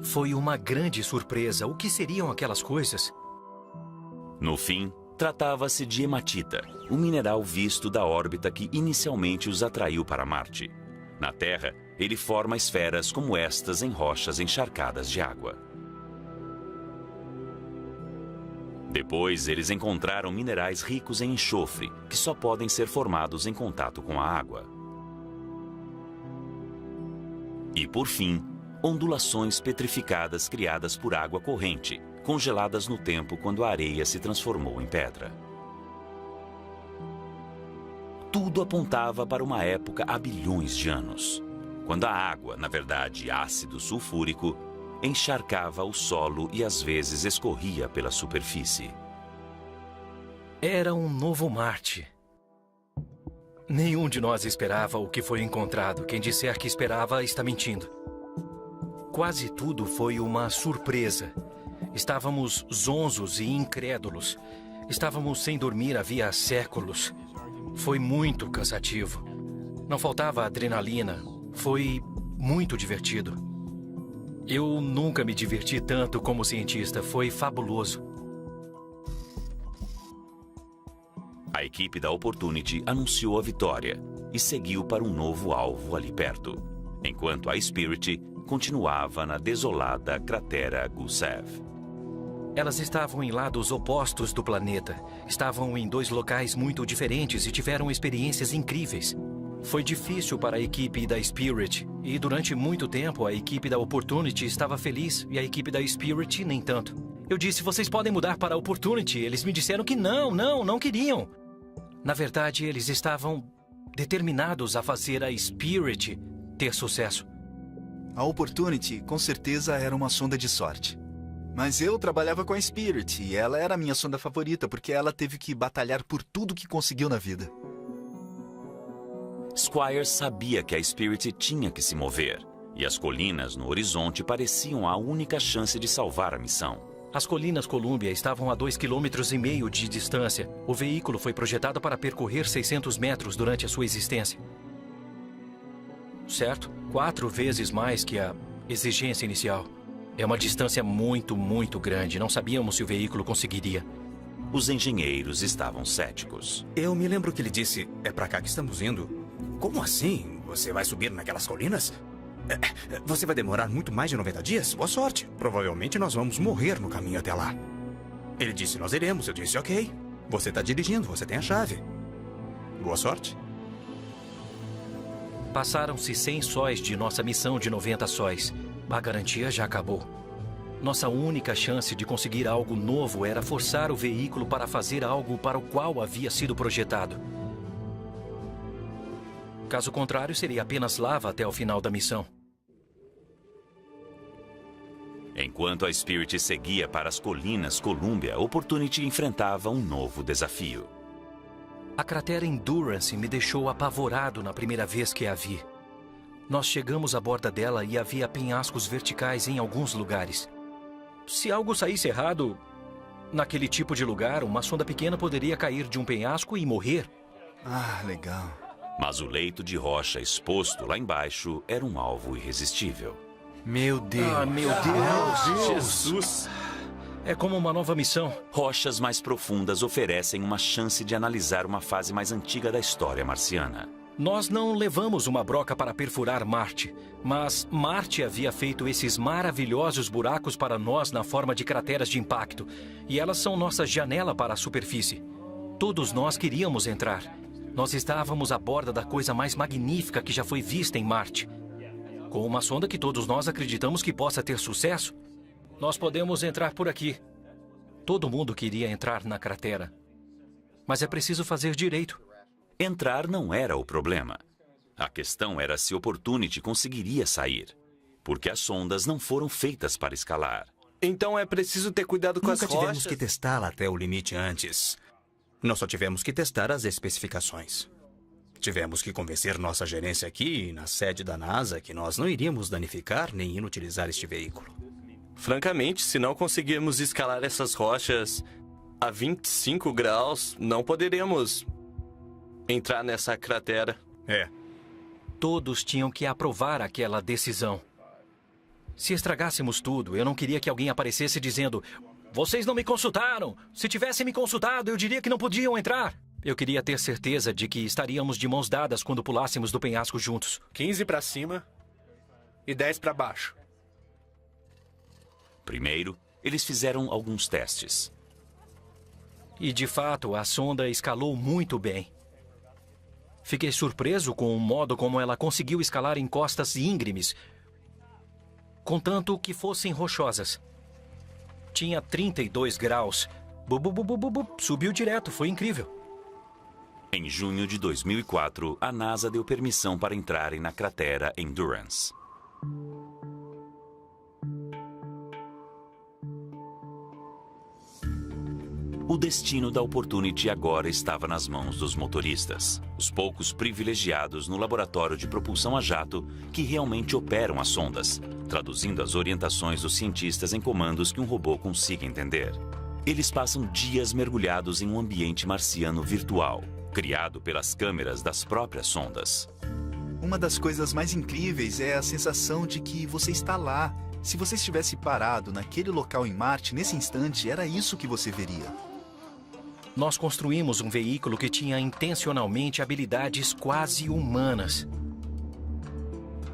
Foi uma grande surpresa. O que seriam aquelas coisas? No fim, tratava-se de hematita, um mineral visto da órbita que inicialmente os atraiu para Marte. Na Terra, ele forma esferas como estas em rochas encharcadas de água. Depois, eles encontraram minerais ricos em enxofre, que só podem ser formados em contato com a água. E, por fim, ondulações petrificadas criadas por água corrente, congeladas no tempo quando a areia se transformou em pedra. Tudo apontava para uma época há bilhões de anos, quando a água, na verdade ácido sulfúrico, encharcava o solo e às vezes escorria pela superfície. Era um novo Marte. Nenhum de nós esperava o que foi encontrado. Quem disser que esperava está mentindo. Quase tudo foi uma surpresa. Estávamos zonzos e incrédulos. Estávamos sem dormir havia séculos. Foi muito cansativo. Não faltava adrenalina. Foi muito divertido. Eu nunca me diverti tanto como cientista. Foi fabuloso. A equipe da Opportunity anunciou a vitória e seguiu para um novo alvo ali perto, enquanto a Spirit continuava na desolada cratera Gusev. Elas estavam em lados opostos do planeta. Estavam em 2 locais muito diferentes e tiveram experiências incríveis. Foi difícil para a equipe da Spirit e durante muito tempo a equipe da Opportunity estava feliz e a equipe da Spirit nem tanto. Eu disse, vocês podem mudar para a Opportunity. Eles me disseram que não queriam. Na verdade, eles estavam determinados a fazer a Spirit ter sucesso. A Opportunity, com certeza, era uma sonda de sorte. Mas eu trabalhava com a Spirit e ela era a minha sonda favorita porque ela teve que batalhar por tudo que conseguiu na vida. Squires sabia que a Spirit tinha que se mover, e as colinas no horizonte pareciam a única chance de salvar a missão. As colinas Columbia estavam a 2,5 km de distância. O veículo foi projetado para percorrer 600 metros durante a sua existência. Certo? 4 vezes mais que a exigência inicial. É uma distância muito, muito grande. Não sabíamos se o veículo conseguiria. Os engenheiros estavam céticos. Eu me lembro que ele disse, é pra cá que estamos indo. Como assim? Você vai subir naquelas colinas? Você vai demorar muito mais de 90 dias? Boa sorte. Provavelmente nós vamos morrer no caminho até lá. Ele disse, nós iremos. Eu disse, ok. Você está dirigindo, você tem a chave. Boa sorte. Passaram-se 100 sóis de nossa missão de 90 sóis. A garantia já acabou. Nossa única chance de conseguir algo novo era forçar o veículo para fazer algo para o qual havia sido projetado. Caso contrário, seria apenas lava até o final da missão. Enquanto a Spirit seguia para as colinas Columbia, Opportunity enfrentava um novo desafio. A cratera Endurance me deixou apavorado na primeira vez que a vi. Nós chegamos à borda dela e havia penhascos verticais em alguns lugares. Se algo saísse errado, naquele tipo de lugar, uma sonda pequena poderia cair de um penhasco e morrer. Ah, legal. Mas o leito de rocha exposto lá embaixo era um alvo irresistível. Meu Deus! Ah, meu Deus! Jesus! É como uma nova missão. Rochas mais profundas oferecem uma chance de analisar uma fase mais antiga da história marciana. Nós não levamos uma broca para perfurar Marte, mas Marte havia feito esses maravilhosos buracos para nós na forma de crateras de impacto, e elas são nossa janela para a superfície. Todos nós queríamos entrar. Nós estávamos à borda da coisa mais magnífica que já foi vista em Marte. Com uma sonda que todos nós acreditamos que possa ter sucesso, nós podemos entrar por aqui. Todo mundo queria entrar na cratera. Mas é preciso fazer direito. Entrar não era o problema. A questão era se Opportunity conseguiria sair, porque as sondas não foram feitas para escalar. Então é preciso ter cuidado com as rochas. Nunca tivemos que testá-la até o limite antes. Nós só tivemos que testar as especificações. Tivemos que convencer nossa gerência aqui, na sede da NASA, que nós não iríamos danificar nem inutilizar este veículo. Francamente, se não conseguirmos escalar essas rochas a 25 graus, não poderemos entrar nessa cratera. Todos tinham que aprovar aquela decisão. Se estragássemos tudo, eu não queria que alguém aparecesse dizendo: vocês não me consultaram! Se tivessem me consultado, eu diria que não podiam entrar. Eu queria ter certeza de que estaríamos de mãos dadas quando pulássemos do penhasco juntos. 15 para cima e 10 para baixo. Primeiro, eles fizeram alguns testes. E, de fato, a sonda escalou muito bem. Fiquei surpreso com o modo como ela conseguiu escalar encostas íngremes, contanto que fossem rochosas. Tinha 32 graus. Subiu direto, foi incrível. Em junho de 2004, a NASA deu permissão para entrarem na cratera Endurance. O destino da Opportunity agora estava nas mãos dos motoristas, os poucos privilegiados no laboratório de propulsão a jato que realmente operam as sondas, traduzindo as orientações dos cientistas em comandos que um robô consiga entender. Eles passam dias mergulhados em um ambiente marciano virtual, criado pelas câmeras das próprias sondas. Uma das coisas mais incríveis é a sensação de que você está lá. Se você estivesse parado naquele local em Marte, nesse instante, era isso que você veria. Nós construímos um veículo que tinha intencionalmente habilidades quase humanas.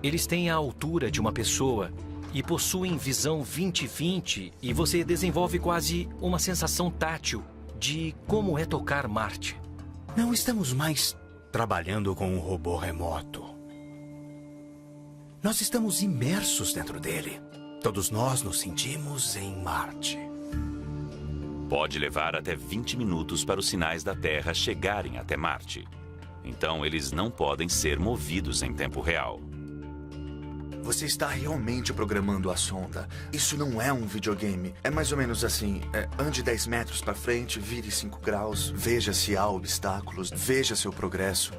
Eles têm a altura de uma pessoa e possuem visão 20/20, e você desenvolve quase uma sensação tátil de como é tocar Marte. Não estamos mais trabalhando com um robô remoto. Nós estamos imersos dentro dele. Todos nós nos sentimos em Marte. Pode levar até 20 minutos para os sinais da Terra chegarem até Marte. Então, eles não podem ser movidos em tempo real. Você está realmente programando a sonda. Isso não é um videogame. É mais ou menos assim. Ande 10 metros para frente, vire 5 graus, veja se há obstáculos, veja seu progresso.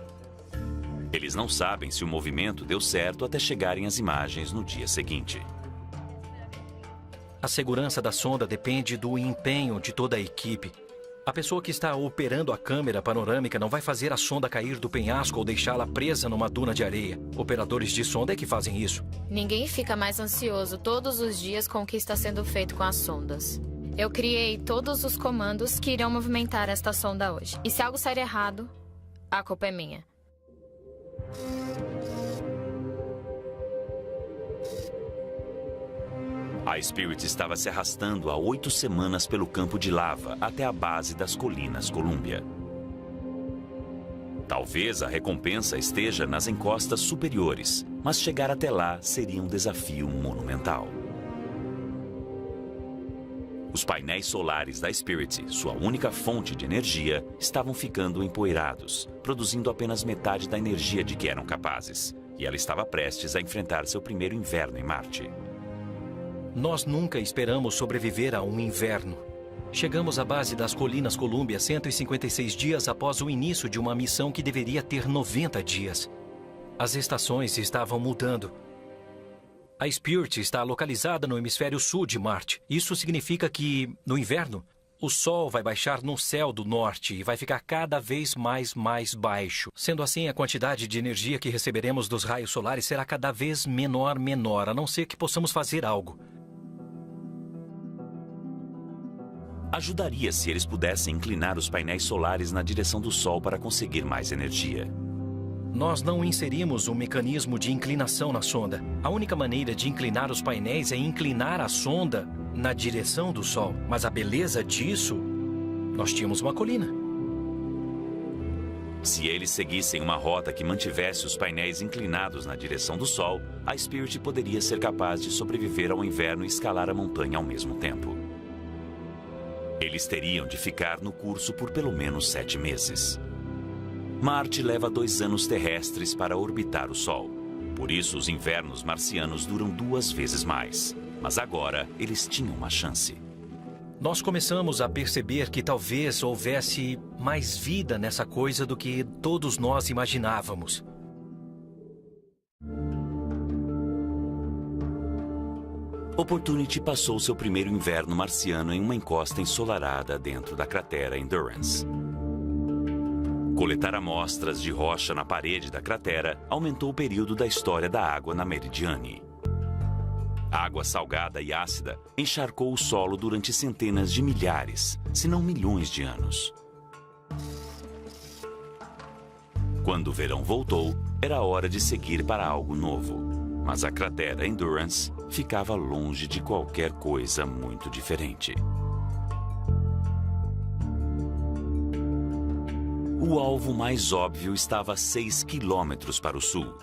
Eles não sabem se o movimento deu certo até chegarem às imagens no dia seguinte. A segurança da sonda depende do empenho de toda a equipe. A pessoa que está operando a câmera panorâmica não vai fazer a sonda cair do penhasco ou deixá-la presa numa duna de areia. Operadores de sonda é que fazem isso. Ninguém fica mais ansioso todos os dias com o que está sendo feito com as sondas. Eu criei todos os comandos que irão movimentar esta sonda hoje. E se algo sair errado, a culpa é minha. A Spirit estava se arrastando há 8 semanas pelo campo de lava até a base das colinas Columbia. Talvez a recompensa esteja nas encostas superiores, mas chegar até lá seria um desafio monumental. Os painéis solares da Spirit, sua única fonte de energia, estavam ficando empoeirados, produzindo apenas metade da energia de que eram capazes. E ela estava prestes a enfrentar seu primeiro inverno em Marte. Nós nunca esperamos sobreviver a um inverno. Chegamos à base das colinas Columbia 156 dias após o início de uma missão que deveria ter 90 dias. As estações estavam mudando. A Spirit está localizada no hemisfério sul de Marte. Isso significa que, no inverno, o Sol vai baixar no céu do norte e vai ficar cada vez mais baixo. Sendo assim, a quantidade de energia que receberemos dos raios solares será cada vez menor, a não ser que possamos fazer algo. Ajudaria se eles pudessem inclinar os painéis solares na direção do Sol para conseguir mais energia. Nós não inserimos um mecanismo de inclinação na sonda. A única maneira de inclinar os painéis é inclinar a sonda na direção do Sol. Mas a beleza disso, nós tínhamos uma colina. Se eles seguissem uma rota que mantivesse os painéis inclinados na direção do Sol, a Spirit poderia ser capaz de sobreviver ao inverno e escalar a montanha ao mesmo tempo. Eles teriam de ficar no curso por pelo menos 7 meses. Marte leva 2 anos terrestres para orbitar o Sol. Por isso, os invernos marcianos duram 2 vezes mais. Mas agora, eles tinham uma chance. Nós começamos a perceber que talvez houvesse mais vida nessa coisa do que todos nós imaginávamos. Opportunity passou seu primeiro inverno marciano em uma encosta ensolarada dentro da cratera Endurance. Coletar amostras de rocha na parede da cratera aumentou o período da história da água na Meridiane. Água salgada e ácida encharcou o solo durante centenas de milhares, se não milhões de anos. Quando o verão voltou, era hora de seguir para algo novo. Mas a cratera Endurance ficava longe de qualquer coisa muito diferente. O alvo mais óbvio estava a 6 quilômetros para o sul.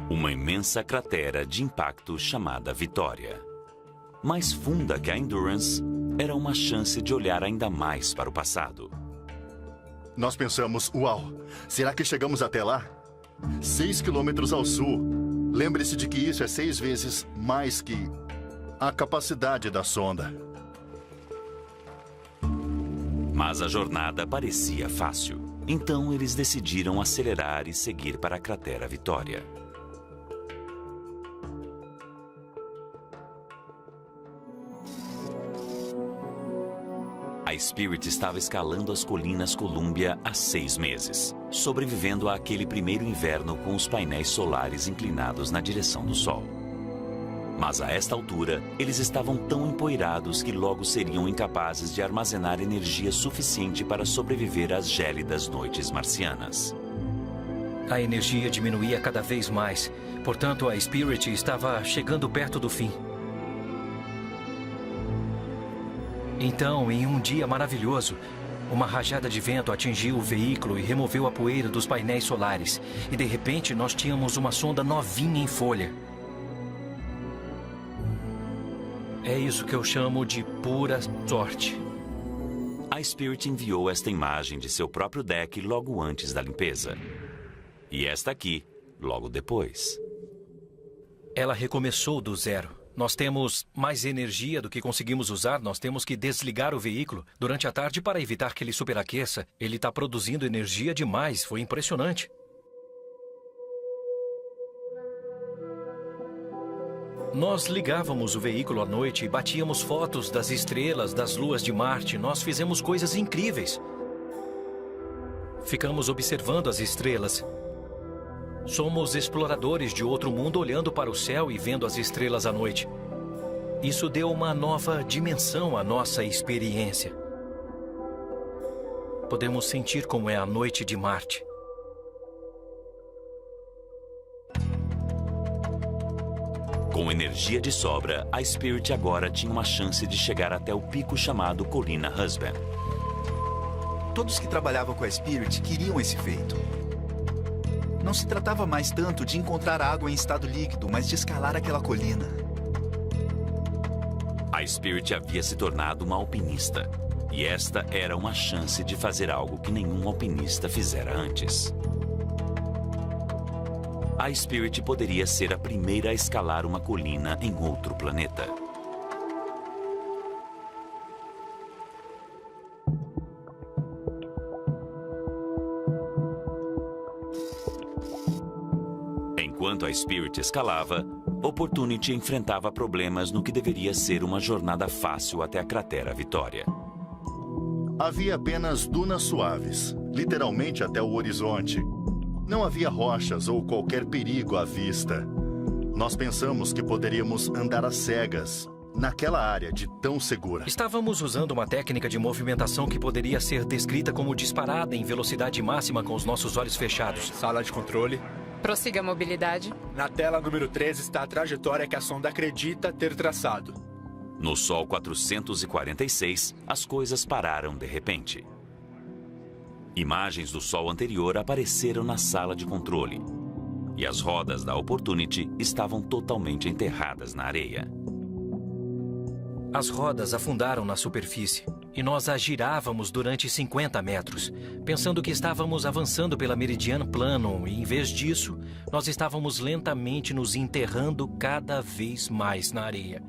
Uma imensa cratera de impacto chamada Vitória. Mais funda que a Endurance, era uma chance de olhar ainda mais para o passado. Nós pensamos, uau, será que chegamos até lá? 6 quilômetros ao sul. Lembre-se de que isso é 6 vezes mais que a capacidade da sonda. Mas a jornada parecia fácil. Então eles decidiram acelerar e seguir para a cratera Vitória. A Spirit estava escalando as colinas Columbia há 6 meses, sobrevivendo àquele primeiro inverno com os painéis solares inclinados na direção do Sol. Mas a esta altura, eles estavam tão empoeirados que logo seriam incapazes de armazenar energia suficiente para sobreviver às gélidas noites marcianas. A energia diminuía cada vez mais, portanto a Spirit estava chegando perto do fim. Então, em um dia maravilhoso, uma rajada de vento atingiu o veículo e removeu a poeira dos painéis solares. E de repente, nós tínhamos uma sonda novinha em folha. É isso que eu chamo de pura sorte. A Spirit enviou esta imagem de seu próprio deck logo antes da limpeza. E esta aqui, logo depois. Ela recomeçou do zero. Nós temos mais energia do que conseguimos usar. Nós temos que desligar o veículo durante a tarde para evitar que ele superaqueça. Ele está produzindo energia demais. Foi impressionante. Nós ligávamos o veículo à noite e batíamos fotos das estrelas, das luas de Marte. Nós fizemos coisas incríveis. Ficamos observando as estrelas. Somos exploradores de outro mundo olhando para o céu e vendo as estrelas à noite. Isso deu uma nova dimensão à nossa experiência. Podemos sentir como é a noite de Marte. Com energia de sobra, a Spirit agora tinha uma chance de chegar até o pico chamado Colina Husband. Todos que trabalhavam com a Spirit queriam esse feito. Não se tratava mais tanto de encontrar água em estado líquido, mas de escalar aquela colina. A Spirit havia se tornado uma alpinista. E esta era uma chance de fazer algo que nenhum alpinista fizera antes. A Spirit poderia ser a primeira a escalar uma colina em outro planeta. Enquanto a Spirit escalava, Opportunity enfrentava problemas no que deveria ser uma jornada fácil até a cratera Vitória. Havia apenas dunas suaves, literalmente até o horizonte. Não havia rochas ou qualquer perigo à vista. Nós pensamos que poderíamos andar às cegas naquela área de tão segura. Estávamos usando uma técnica de movimentação que poderia ser descrita como disparada em velocidade máxima com os nossos olhos fechados. Sala de controle. Prossiga a mobilidade. Na tela número 13 está a trajetória que a sonda acredita ter traçado. No Sol 446, as coisas pararam de repente. Imagens do Sol anterior apareceram na sala de controle. E as rodas da Opportunity estavam totalmente enterradas na areia. As rodas afundaram na superfície e nós a girávamos durante 50 metros, pensando que estávamos avançando pela meridiano plano e, em vez disso, nós estávamos lentamente nos enterrando cada vez mais na areia.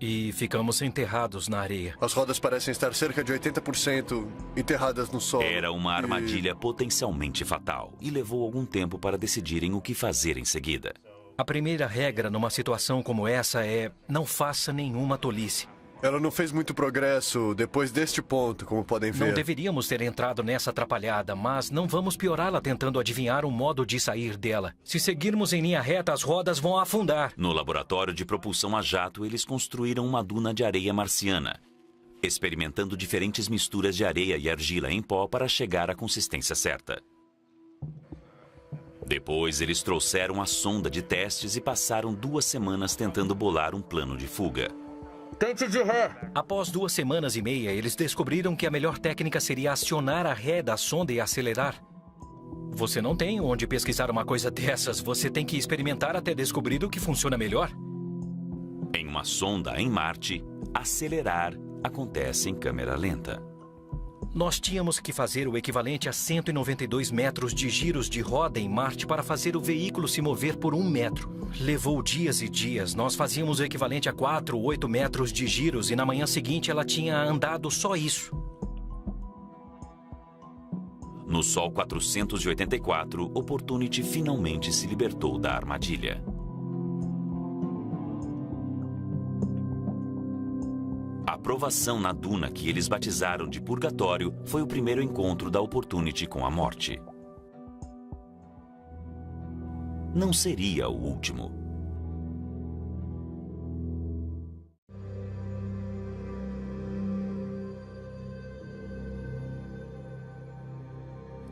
E ficamos enterrados na areia. As rodas parecem estar cerca de 80% enterradas no solo. Era uma armadilha potencialmente fatal e levou algum tempo para decidirem o que fazer em seguida. A primeira regra numa situação como essa é: não faça nenhuma tolice. Ela não fez muito progresso depois deste ponto, como podem ver. Não deveríamos ter entrado nessa atrapalhada, mas não vamos piorá-la tentando adivinhar um modo de sair dela. Se seguirmos em linha reta, as rodas vão afundar. No laboratório de propulsão a jato, eles construíram uma duna de areia marciana, experimentando diferentes misturas de areia e argila em pó para chegar à consistência certa. Depois, eles trouxeram a sonda de testes e passaram 2 semanas tentando bolar um plano de fuga. Tente de ré. Após 2 semanas e meia, eles descobriram que a melhor técnica seria acionar a ré da sonda e acelerar. Você não tem onde pesquisar uma coisa dessas. Você tem que experimentar até descobrir o que funciona melhor. Em uma sonda em Marte, acelerar acontece em câmera lenta. Nós tínhamos que fazer o equivalente a 192 metros de giros de roda em Marte para fazer o veículo se mover por 1 metro. Levou dias e dias. Nós fazíamos o equivalente a 4 ou 8 metros de giros e na manhã seguinte ela tinha andado só isso. No Sol 484, Opportunity finalmente se libertou da armadilha. A aprovação na duna que eles batizaram de Purgatório foi o primeiro encontro da Opportunity com a morte. Não seria o último.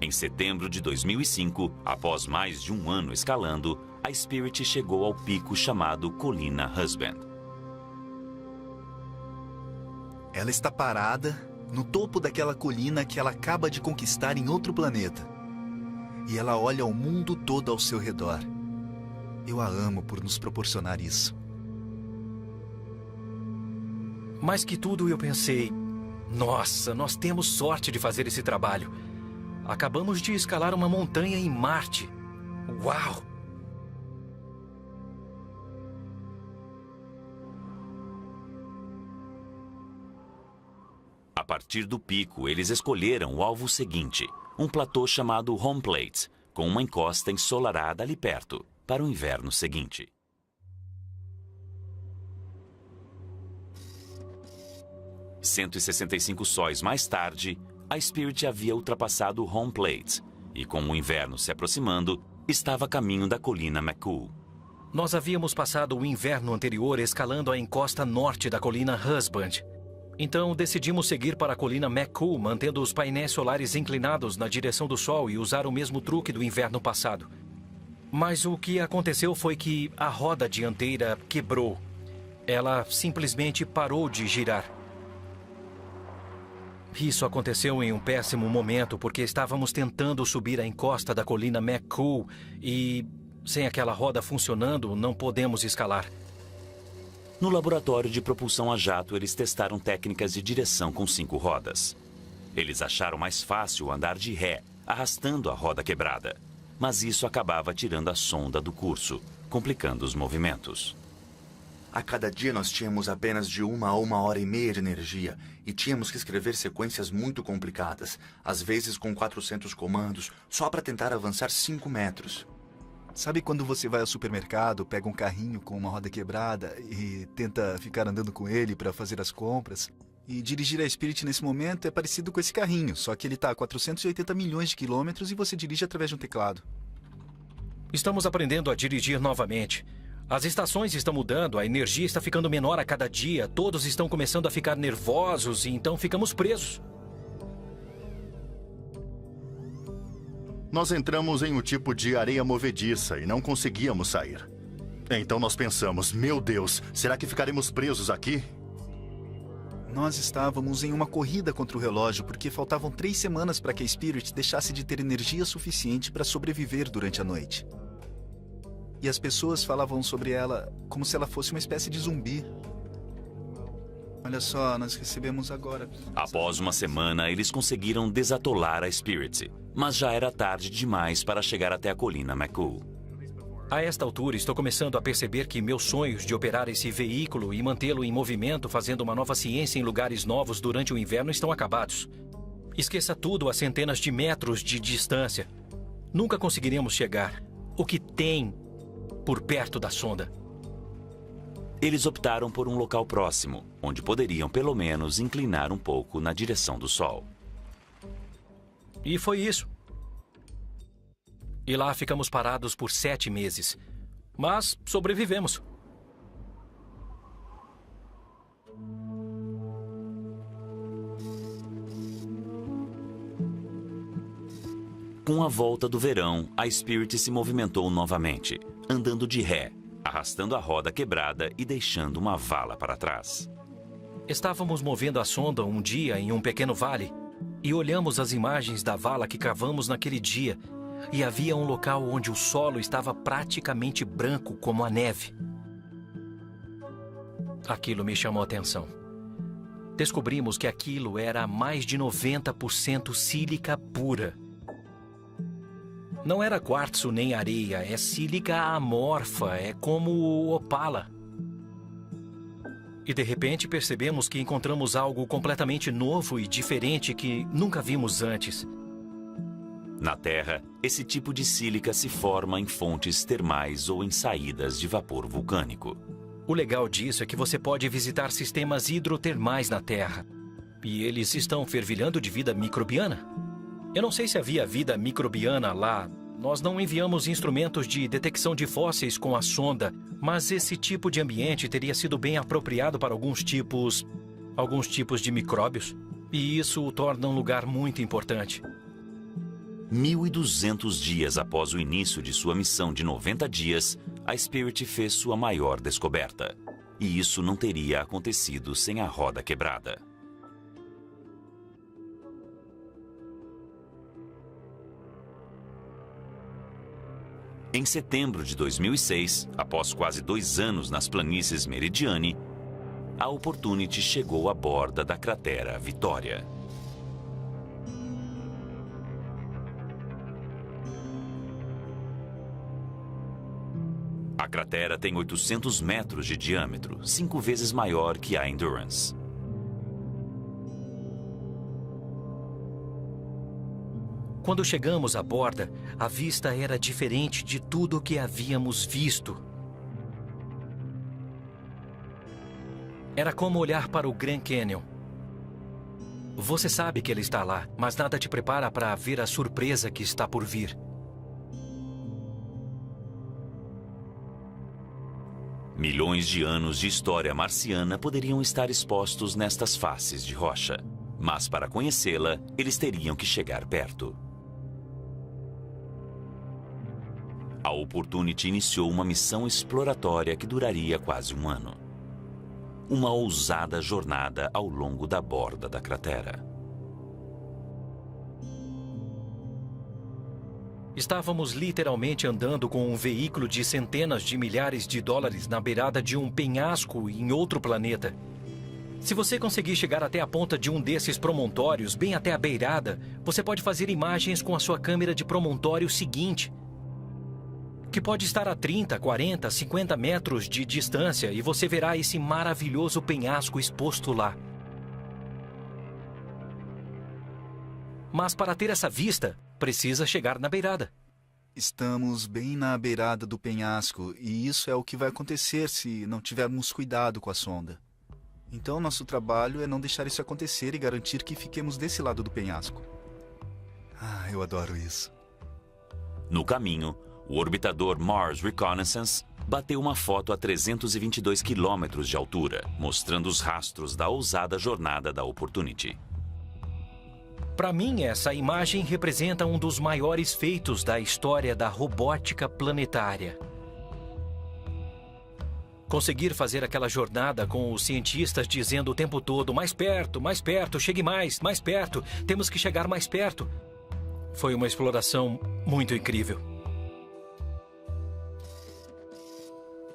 Em setembro de 2005, após mais de 1 ano escalando, a Spirit chegou ao pico chamado Colina Husband. Ela está parada no topo daquela colina que ela acaba de conquistar em outro planeta. E ela olha o mundo todo ao seu redor. Eu a amo por nos proporcionar isso. Mais que tudo, eu pensei: nossa, nós temos sorte de fazer esse trabalho. Acabamos de escalar uma montanha em Marte. Uau! partir do pico, eles escolheram o alvo seguinte, um platô chamado Home Plate, com uma encosta ensolarada ali perto, para o inverno seguinte. "165 sóis mais tarde, a Spirit havia ultrapassado o Home Plate e, com o inverno se aproximando, estava a caminho da colina McCool. Nós havíamos passado o inverno anterior escalando a encosta norte da colina Husband. Então decidimos seguir para a colina McCool, mantendo os painéis solares inclinados na direção do sol e usar o mesmo truque do inverno passado. Mas o que aconteceu foi que a roda dianteira quebrou. Ela simplesmente parou de girar. Isso aconteceu em um péssimo momento porque estávamos tentando subir a encosta da colina McCool e, sem aquela roda funcionando, não podemos escalar. No laboratório de propulsão a jato, eles testaram técnicas de direção com 5 rodas. Eles acharam mais fácil andar de ré, arrastando a roda quebrada. Mas isso acabava tirando a sonda do curso, complicando os movimentos. A cada dia nós tínhamos apenas de 1 a 1h30 de energia e tínhamos que escrever sequências muito complicadas, às vezes com 400 comandos, só para tentar avançar 5 metros. Sabe quando você vai ao supermercado, pega um carrinho com uma roda quebrada e tenta ficar andando com ele para fazer as compras? E dirigir a Spirit nesse momento é parecido com esse carrinho, só que ele está a 480 milhões de quilômetros e você dirige através de um teclado. Estamos aprendendo a dirigir novamente. As estações estão mudando, a energia está ficando menor a cada dia, todos estão começando a ficar nervosos e então ficamos presos. Nós entramos em um tipo de areia movediça e não conseguíamos sair. Então nós pensamos, meu Deus, será que ficaremos presos aqui? Nós estávamos em uma corrida contra o relógio porque faltavam 3 semanas para que a Spirit deixasse de ter energia suficiente para sobreviver durante a noite. E as pessoas falavam sobre ela como se ela fosse uma espécie de zumbi. Olha só, nós recebemos agora. Após uma semana, eles conseguiram desatolar a Spirit, mas já era tarde demais para chegar até a colina McCool. A esta altura, estou começando a perceber que meus sonhos de operar esse veículo e mantê-lo em movimento, fazendo uma nova ciência em lugares novos durante o inverno, estão acabados. Esqueça tudo a centenas de metros de distância. Nunca conseguiremos chegar. O que tem por perto da sonda? Eles optaram por um local próximo, onde poderiam pelo menos inclinar um pouco na direção do sol. E foi isso. E lá ficamos parados por 7 meses. Mas sobrevivemos. Com a volta do verão, a Spirit se movimentou novamente, andando de ré, arrastando a roda quebrada e deixando uma vala para trás. Estávamos movendo a sonda um dia em um pequeno vale e olhamos as imagens da vala que cavamos naquele dia e havia um local onde o solo estava praticamente branco como a neve. Aquilo me chamou a atenção. Descobrimos que aquilo era mais de 90% sílica pura. Não era quartzo nem areia, é sílica amorfa, é como opala. E de repente percebemos que encontramos algo completamente novo e diferente que nunca vimos antes. Na Terra, esse tipo de sílica se forma em fontes termais ou em saídas de vapor vulcânico. O legal disso é que você pode visitar sistemas hidrotermais na Terra. E eles estão fervilhando de vida microbiana. Eu não sei se havia vida microbiana lá. Nós não enviamos instrumentos de detecção de fósseis com a sonda, mas esse tipo de ambiente teria sido bem apropriado para alguns tipos de micróbios. E isso o torna um lugar muito importante. 1.200 dias após o início de sua missão de 90 dias, a Spirit fez sua maior descoberta. E isso não teria acontecido sem a roda quebrada. Em setembro de 2006, após quase 2 anos nas planícies Meridiani, a Opportunity chegou à borda da cratera Vitória. A cratera tem 800 metros de diâmetro, 5 vezes maior que a Endurance. Quando chegamos à borda, a vista era diferente de tudo o que havíamos visto. Era como olhar para o Grand Canyon. Você sabe que ele está lá, mas nada te prepara para ver a surpresa que está por vir. Milhões de anos de história marciana poderiam estar expostos nestas faces de rocha. Mas para conhecê-la, eles teriam que chegar perto. A Opportunity iniciou uma missão exploratória que duraria quase um ano. Uma ousada jornada ao longo da borda da cratera. Estávamos literalmente andando com um veículo de centenas de milhares de dólares na beirada de um penhasco em outro planeta. Se você conseguir chegar até a ponta de um desses promontórios, bem até a beirada, você pode fazer imagens com a sua câmera de promontório seguinte, que pode estar a 30, 40, 50 metros de distância, e você verá esse maravilhoso penhasco exposto lá. Mas para ter essa vista, precisa chegar na beirada. Estamos bem na beirada do penhasco, e isso é o que vai acontecer se não tivermos cuidado com a sonda. Então, nosso trabalho é não deixar isso acontecer e garantir que fiquemos desse lado do penhasco. Ah, eu adoro isso. No caminho, o orbitador Mars Reconnaissance bateu uma foto a 322 quilômetros de altura, mostrando os rastros da ousada jornada da Opportunity. Para mim, essa imagem representa um dos maiores feitos da história da robótica planetária. Conseguir fazer aquela jornada com os cientistas dizendo o tempo todo: mais perto, chegue mais perto, temos que chegar mais perto. Foi uma exploração muito incrível.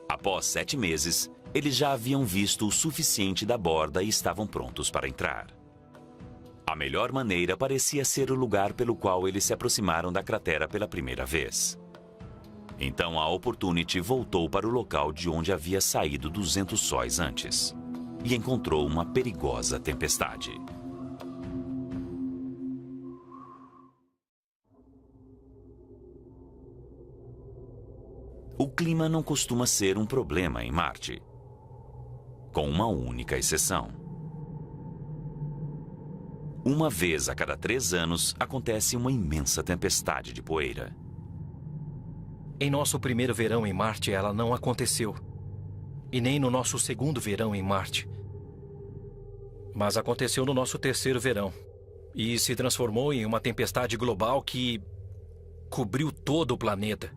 Após 7 meses, eles já haviam visto o suficiente da borda e estavam prontos para entrar. A melhor maneira parecia ser o lugar pelo qual eles se aproximaram da cratera pela primeira vez. Então a Opportunity voltou para o local de onde havia saído 200 sóis antes e encontrou uma perigosa tempestade. O clima não costuma ser um problema em Marte, com uma única exceção. Uma vez a cada 3 anos, acontece uma imensa tempestade de poeira. Em nosso primeiro verão em Marte, ela não aconteceu. E nem no nosso segundo verão em Marte. Mas aconteceu no nosso terceiro verão. E se transformou em uma tempestade global que cobriu todo o planeta.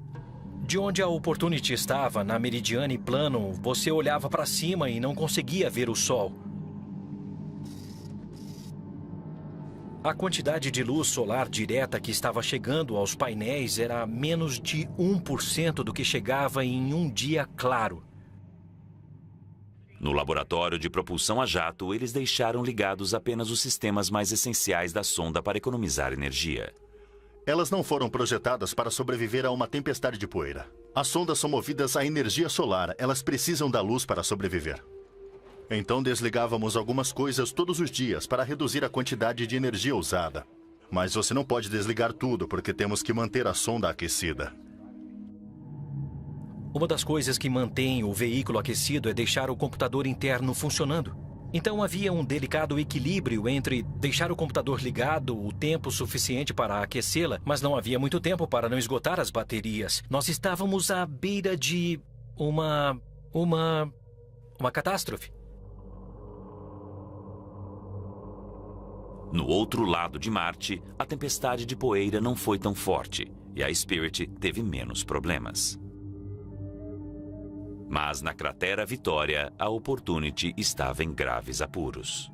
De onde a Opportunity estava, na meridiane plano, você olhava para cima e não conseguia ver o Sol. A quantidade de luz solar direta que estava chegando aos painéis era menos de 1% do que chegava em um dia claro. No laboratório de propulsão a jato, eles deixaram ligados apenas os sistemas mais essenciais da sonda para economizar energia. Elas não foram projetadas para sobreviver a uma tempestade de poeira. As sondas são movidas a energia solar. Elas precisam da luz para sobreviver. Então desligávamos algumas coisas todos os dias para reduzir a quantidade de energia usada. Mas você não pode desligar tudo porque temos que manter a sonda aquecida. Uma das coisas que mantém o veículo aquecido é deixar o computador interno funcionando. Então havia um delicado equilíbrio entre deixar o computador ligado o tempo suficiente para aquecê-la, mas não havia muito tempo para não esgotar as baterias. Nós estávamos à beira de uma catástrofe. No outro lado de Marte, a tempestade de poeira não foi tão forte e a Spirit teve menos problemas. Mas na cratera Vitória, a Opportunity estava em graves apuros.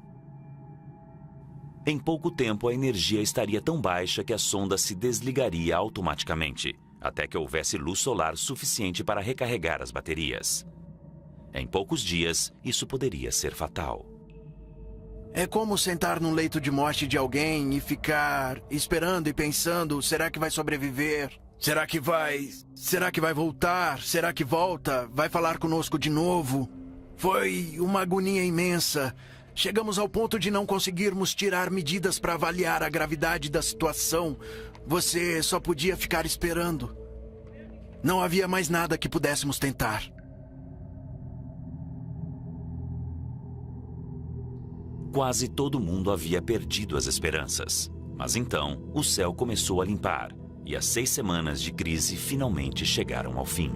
Em pouco tempo, a energia estaria tão baixa que a sonda se desligaria automaticamente, até que houvesse luz solar suficiente para recarregar as baterias. Em poucos dias, isso poderia ser fatal. É como sentar no leito de morte de alguém e ficar esperando e pensando: será que vai sobreviver? Será que vai voltar? Será que volta? Vai falar conosco de novo? Foi uma agonia imensa. Chegamos ao ponto de não conseguirmos tirar medidas para avaliar a gravidade da situação. Você só podia ficar esperando. Não havia mais nada que pudéssemos tentar. Quase todo mundo havia perdido as esperanças. Mas então, o céu começou a limpar e as 6 semanas de crise finalmente chegaram ao fim.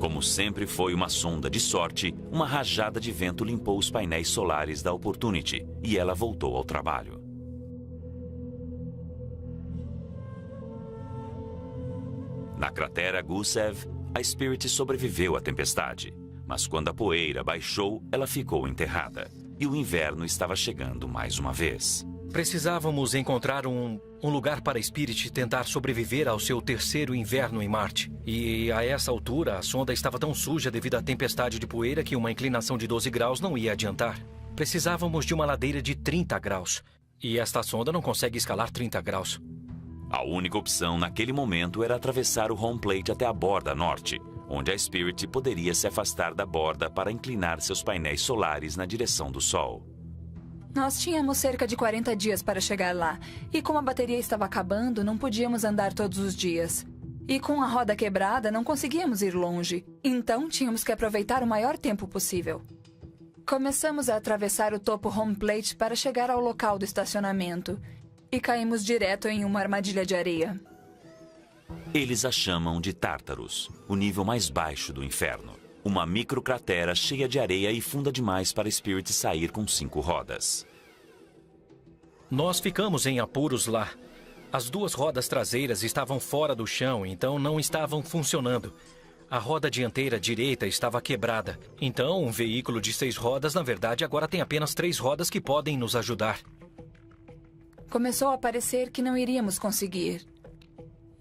Como sempre foi uma sonda de sorte, uma rajada de vento limpou os painéis solares da Opportunity e ela voltou ao trabalho. Na cratera Gusev, a Spirit sobreviveu à tempestade. Mas quando a poeira baixou, ela ficou enterrada. E o inverno estava chegando mais uma vez. Precisávamos encontrar um lugar para a Spirit tentar sobreviver ao seu 3º inverno em Marte. E a essa altura, a sonda estava tão suja devido à tempestade de poeira que uma inclinação de 12 graus não ia adiantar. Precisávamos de uma ladeira de 30 graus. E esta sonda não consegue escalar 30 graus. A única opção naquele momento era atravessar o home plate até a borda norte, onde a Spirit poderia se afastar da borda para inclinar seus painéis solares na direção do Sol. Nós tínhamos cerca de 40 dias para chegar lá, e como a bateria estava acabando, não podíamos andar todos os dias. E com a roda quebrada, não conseguíamos ir longe, então tínhamos que aproveitar o maior tempo possível. Começamos a atravessar o topo home plate para chegar ao local do estacionamento, e caímos direto em uma armadilha de areia. Eles a chamam de Tártaros, o nível mais baixo do inferno. Uma microcratera cheia de areia e funda demais para Spirit sair com 5 rodas. Nós ficamos em apuros lá. As 2 rodas traseiras estavam fora do chão, então não estavam funcionando. A roda dianteira direita estava quebrada. Então, um veículo de 6 rodas, na verdade, agora tem apenas 3 rodas que podem nos ajudar. Começou a parecer que não iríamos conseguir.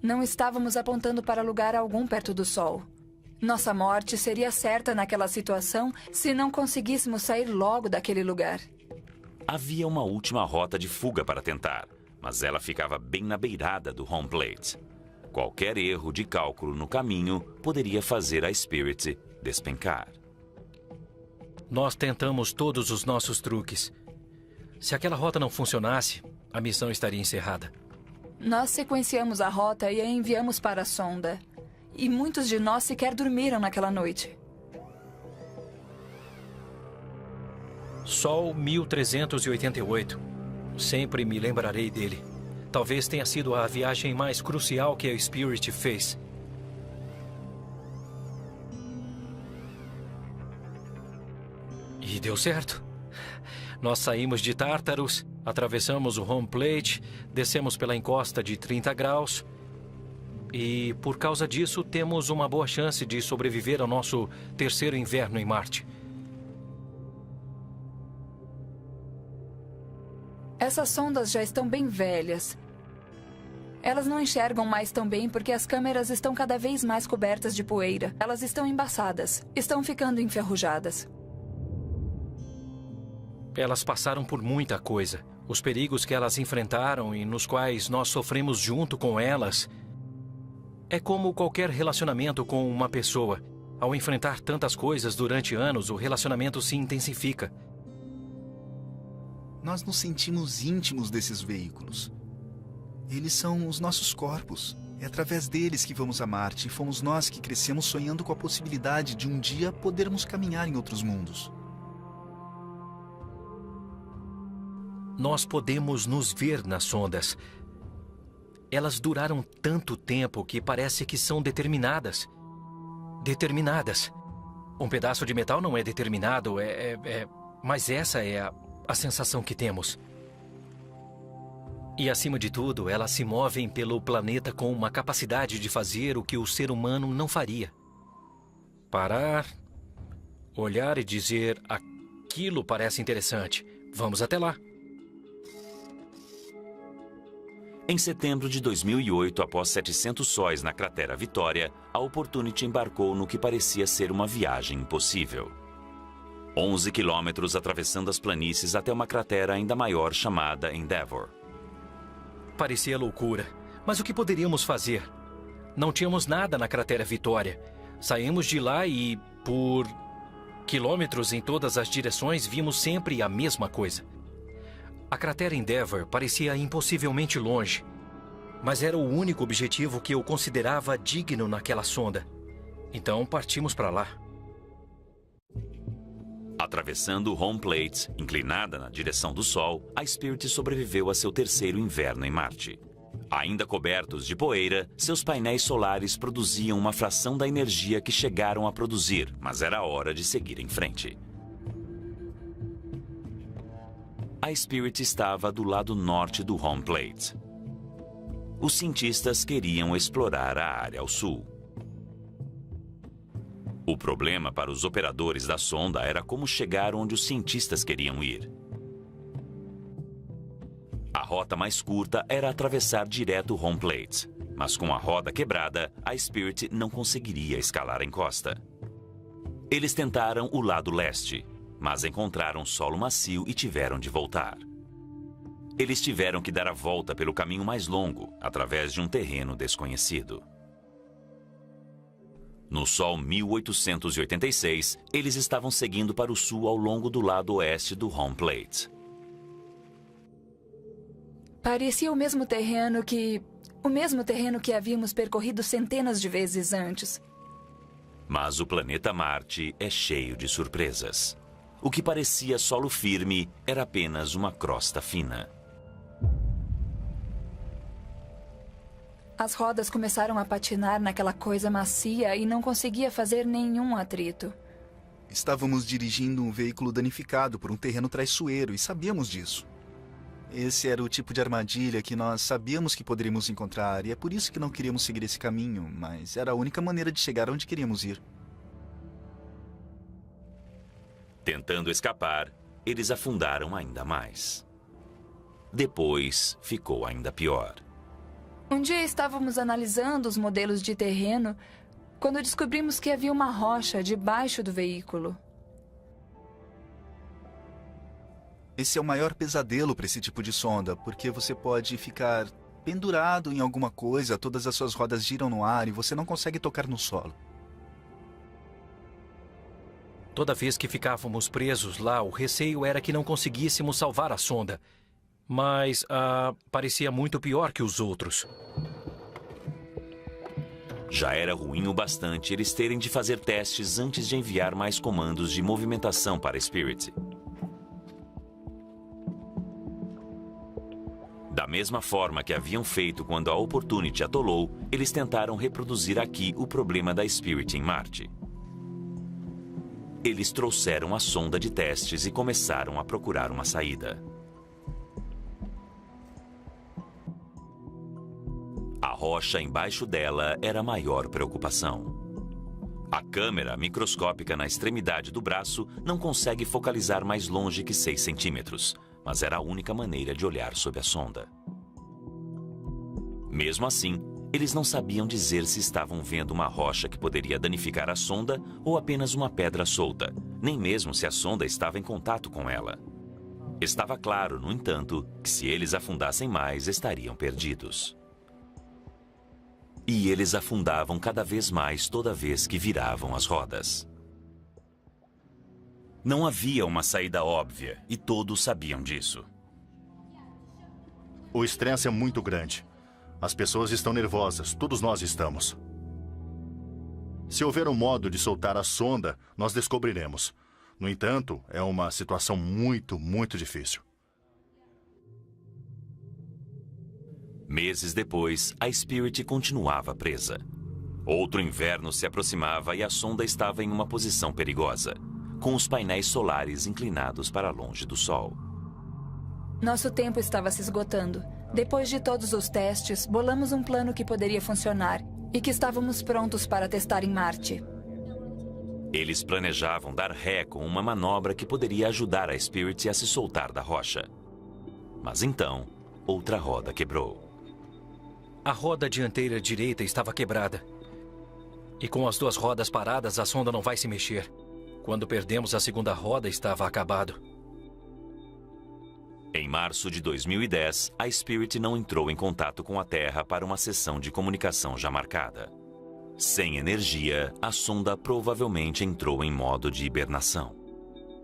Não estávamos apontando para lugar algum perto do Sol. Nossa morte seria certa naquela situação se não conseguíssemos sair logo daquele lugar. Havia uma última rota de fuga para tentar, mas ela ficava bem na beirada do home plate. Qualquer erro de cálculo no caminho poderia fazer a Spirit despencar. Nós tentamos todos os nossos truques. Se aquela rota não funcionasse, a missão estaria encerrada. Nós sequenciamos a rota e a enviamos para a sonda. E muitos de nós sequer dormiram naquela noite. Sol 1388. Sempre me lembrarei dele. Talvez tenha sido a viagem mais crucial que a Spirit fez. E deu certo. Nós saímos de Tártaros, atravessamos o home plate, descemos pela encosta de 30 graus... E, por causa disso, temos uma boa chance de sobreviver ao nosso 3º inverno em Marte. Essas sondas já estão bem velhas. Elas não enxergam mais tão bem porque as câmeras estão cada vez mais cobertas de poeira. Elas estão embaçadas, estão ficando enferrujadas. Elas passaram por muita coisa. Os perigos que elas enfrentaram e nos quais nós sofremos junto com elas... É como qualquer relacionamento com uma pessoa. Ao enfrentar tantas coisas durante anos, o relacionamento se intensifica. Nós nos sentimos íntimos desses veículos. Eles são os nossos corpos. É através deles que vamos a Marte e fomos nós que crescemos sonhando com a possibilidade de um dia podermos caminhar em outros mundos. Nós podemos nos ver nas sondas. Elas duraram tanto tempo que parece que são determinadas. Determinadas. Um pedaço de metal não é determinado, mas essa é a sensação que temos. E, acima de tudo, elas se movem pelo planeta com uma capacidade de fazer o que o ser humano não faria. Parar, olhar e dizer, aquilo parece interessante. Vamos até lá. Em setembro de 2008, após 700 sóis na cratera Vitória, a Opportunity embarcou no que parecia ser uma viagem impossível. 11 quilômetros atravessando as planícies até uma cratera ainda maior chamada Endeavour. Parecia loucura, mas o que poderíamos fazer? Não tínhamos nada na cratera Vitória. Saímos de lá e, por quilômetros em todas as direções, vimos sempre a mesma coisa. A cratera Endeavour parecia impossivelmente longe, mas era o único objetivo que eu considerava digno naquela sonda. Então partimos para lá. Atravessando o home plate, inclinada na direção do Sol, a Spirit sobreviveu a seu terceiro inverno em Marte. Ainda cobertos de poeira, seus painéis solares produziam uma fração da energia que chegaram a produzir, mas era hora de seguir em frente. A Spirit estava do lado norte do home plate. Os cientistas queriam explorar a área ao sul. O problema para os operadores da sonda era como chegar onde os cientistas queriam ir. A rota mais curta era atravessar direto o home plate, mas com a roda quebrada, a Spirit não conseguiria escalar a encosta. Eles tentaram o lado leste, mas encontraram solo macio e tiveram de voltar. Eles tiveram que dar a volta pelo caminho mais longo, através de um terreno desconhecido. No Sol 1886, eles estavam seguindo para o sul ao longo do lado oeste do home plate. Parecia o mesmo terreno que havíamos percorrido centenas de vezes antes. Mas o planeta Marte é cheio de surpresas. O que parecia solo firme era apenas uma crosta fina. As rodas começaram a patinar naquela coisa macia e não conseguia fazer nenhum atrito. Estávamos dirigindo um veículo danificado por um terreno traiçoeiro e sabíamos disso. Esse era o tipo de armadilha que nós sabíamos que poderíamos encontrar e é por isso que não queríamos seguir esse caminho, mas era a única maneira de chegar onde queríamos ir. Tentando escapar, eles afundaram ainda mais. Depois, ficou ainda pior. Um dia estávamos analisando os modelos de terreno quando descobrimos que havia uma rocha debaixo do veículo. Esse é o maior pesadelo para esse tipo de sonda, porque você pode ficar pendurado em alguma coisa, todas as suas rodas giram no ar e você não consegue tocar no solo. Toda vez que ficávamos presos lá, o receio era que não conseguíssemos salvar a sonda. Mas parecia muito pior que os outros. Já era ruim o bastante eles terem de fazer testes antes de enviar mais comandos de movimentação para a Spirit. Da mesma forma que haviam feito quando a Opportunity atolou, eles tentaram reproduzir aqui o problema da Spirit em Marte. Eles trouxeram a sonda de testes e começaram a procurar uma saída. A rocha embaixo dela era a maior preocupação. A câmera microscópica na extremidade do braço não consegue focalizar mais longe que 6 centímetros, mas era a única maneira de olhar sob a sonda. Mesmo assim, eles não sabiam dizer se estavam vendo uma rocha que poderia danificar a sonda ou apenas uma pedra solta, nem mesmo se a sonda estava em contato com ela. Estava claro, no entanto, que se eles afundassem mais, estariam perdidos. E eles afundavam cada vez mais toda vez que viravam as rodas. Não havia uma saída óbvia e todos sabiam disso. O estresse é muito grande. As pessoas estão nervosas, todos nós estamos. Se houver um modo de soltar a sonda, nós descobriremos. No entanto, é uma situação muito, muito difícil. Meses depois, a Spirit continuava presa. Outro inverno se aproximava e a sonda estava em uma posição perigosa, com os painéis solares inclinados para longe do Sol. Nosso tempo estava se esgotando. Depois de todos os testes, bolamos um plano que poderia funcionar e que estávamos prontos para testar em Marte. Eles planejavam dar ré com uma manobra que poderia ajudar a Spirit a se soltar da rocha. Mas então, outra roda quebrou. A roda dianteira direita estava quebrada. E com as duas rodas paradas, a sonda não vai se mexer. Quando perdemos a segunda roda, estava acabado. Em março de 2010, a Spirit não entrou em contato com a Terra para uma sessão de comunicação já marcada. Sem energia, a sonda provavelmente entrou em modo de hibernação.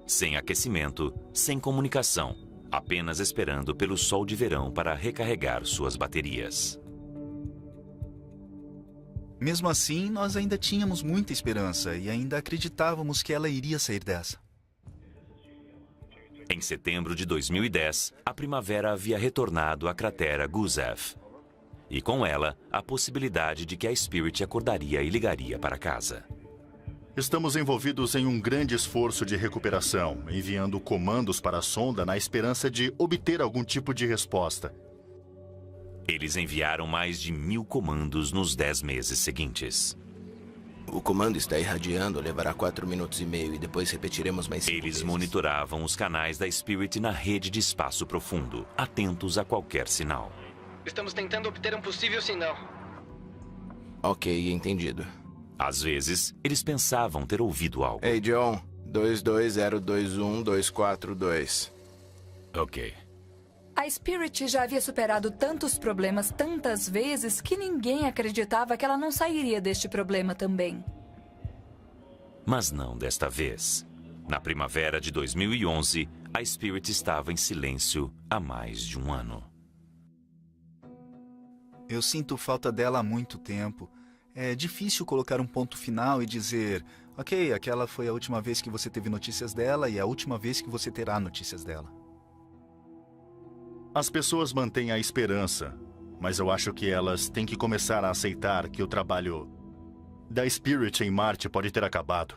Sem aquecimento, sem comunicação, apenas esperando pelo sol de verão para recarregar suas baterias. Mesmo assim, nós ainda tínhamos muita esperança e ainda acreditávamos que ela iria sair dessa. Em setembro de 2010, a primavera havia retornado à cratera Gusev. E com ela, a possibilidade de que a Spirit acordaria e ligaria para casa. Estamos envolvidos em um grande esforço de recuperação, enviando comandos para a sonda na esperança de obter algum tipo de resposta. Eles enviaram mais de 1000 comandos nos 10 meses seguintes. O comando está irradiando, levará 4 minutos e meio e depois repetiremos mais 5 Eles vezes. monitoravam os canais da Spirit na rede de espaço profundo, atentos a qualquer sinal. Estamos tentando obter um possível sinal. Ok, entendido. Às vezes, eles pensavam ter ouvido algo. Ei, John. 22021-242. Ok. A Spirit já havia superado tantos problemas tantas vezes que ninguém acreditava que ela não sairia deste problema também. Mas não desta vez. Na primavera de 2011, a Spirit estava em silêncio há mais de um ano. Eu sinto falta dela há muito tempo. É difícil colocar um ponto final e dizer: ok, aquela foi a última vez que você teve notícias dela e a última vez que você terá notícias dela. As pessoas mantêm a esperança, mas eu acho que elas têm que começar a aceitar que o trabalho da Spirit em Marte pode ter acabado.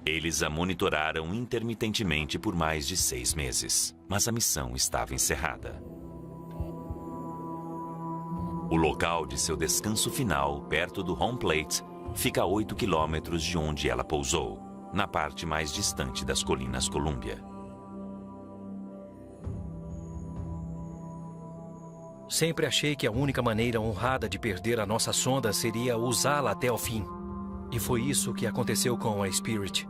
Eles a monitoraram intermitentemente por mais de 6 meses, mas a missão estava encerrada. O local de seu descanso final, perto do home plate, fica a 8 quilômetros de onde ela pousou, na parte mais distante das colinas Columbia. Sempre achei que a única maneira honrada de perder a nossa sonda seria usá-la até o fim. E foi isso que aconteceu com a Spirit.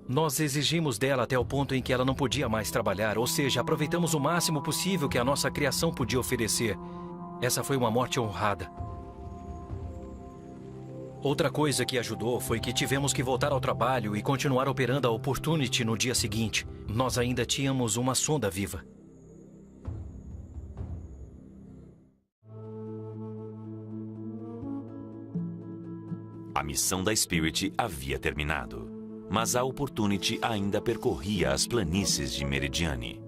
Nós exigimos dela até o ponto em que ela não podia mais trabalhar, ou seja, aproveitamos o máximo possível que a nossa criação podia oferecer. Essa foi uma morte honrada. Outra coisa que ajudou foi que tivemos que voltar ao trabalho e continuar operando a Opportunity no dia seguinte. Nós ainda tínhamos uma sonda viva. A missão da Spirit havia terminado, mas a Opportunity ainda percorria as planícies de Meridiani.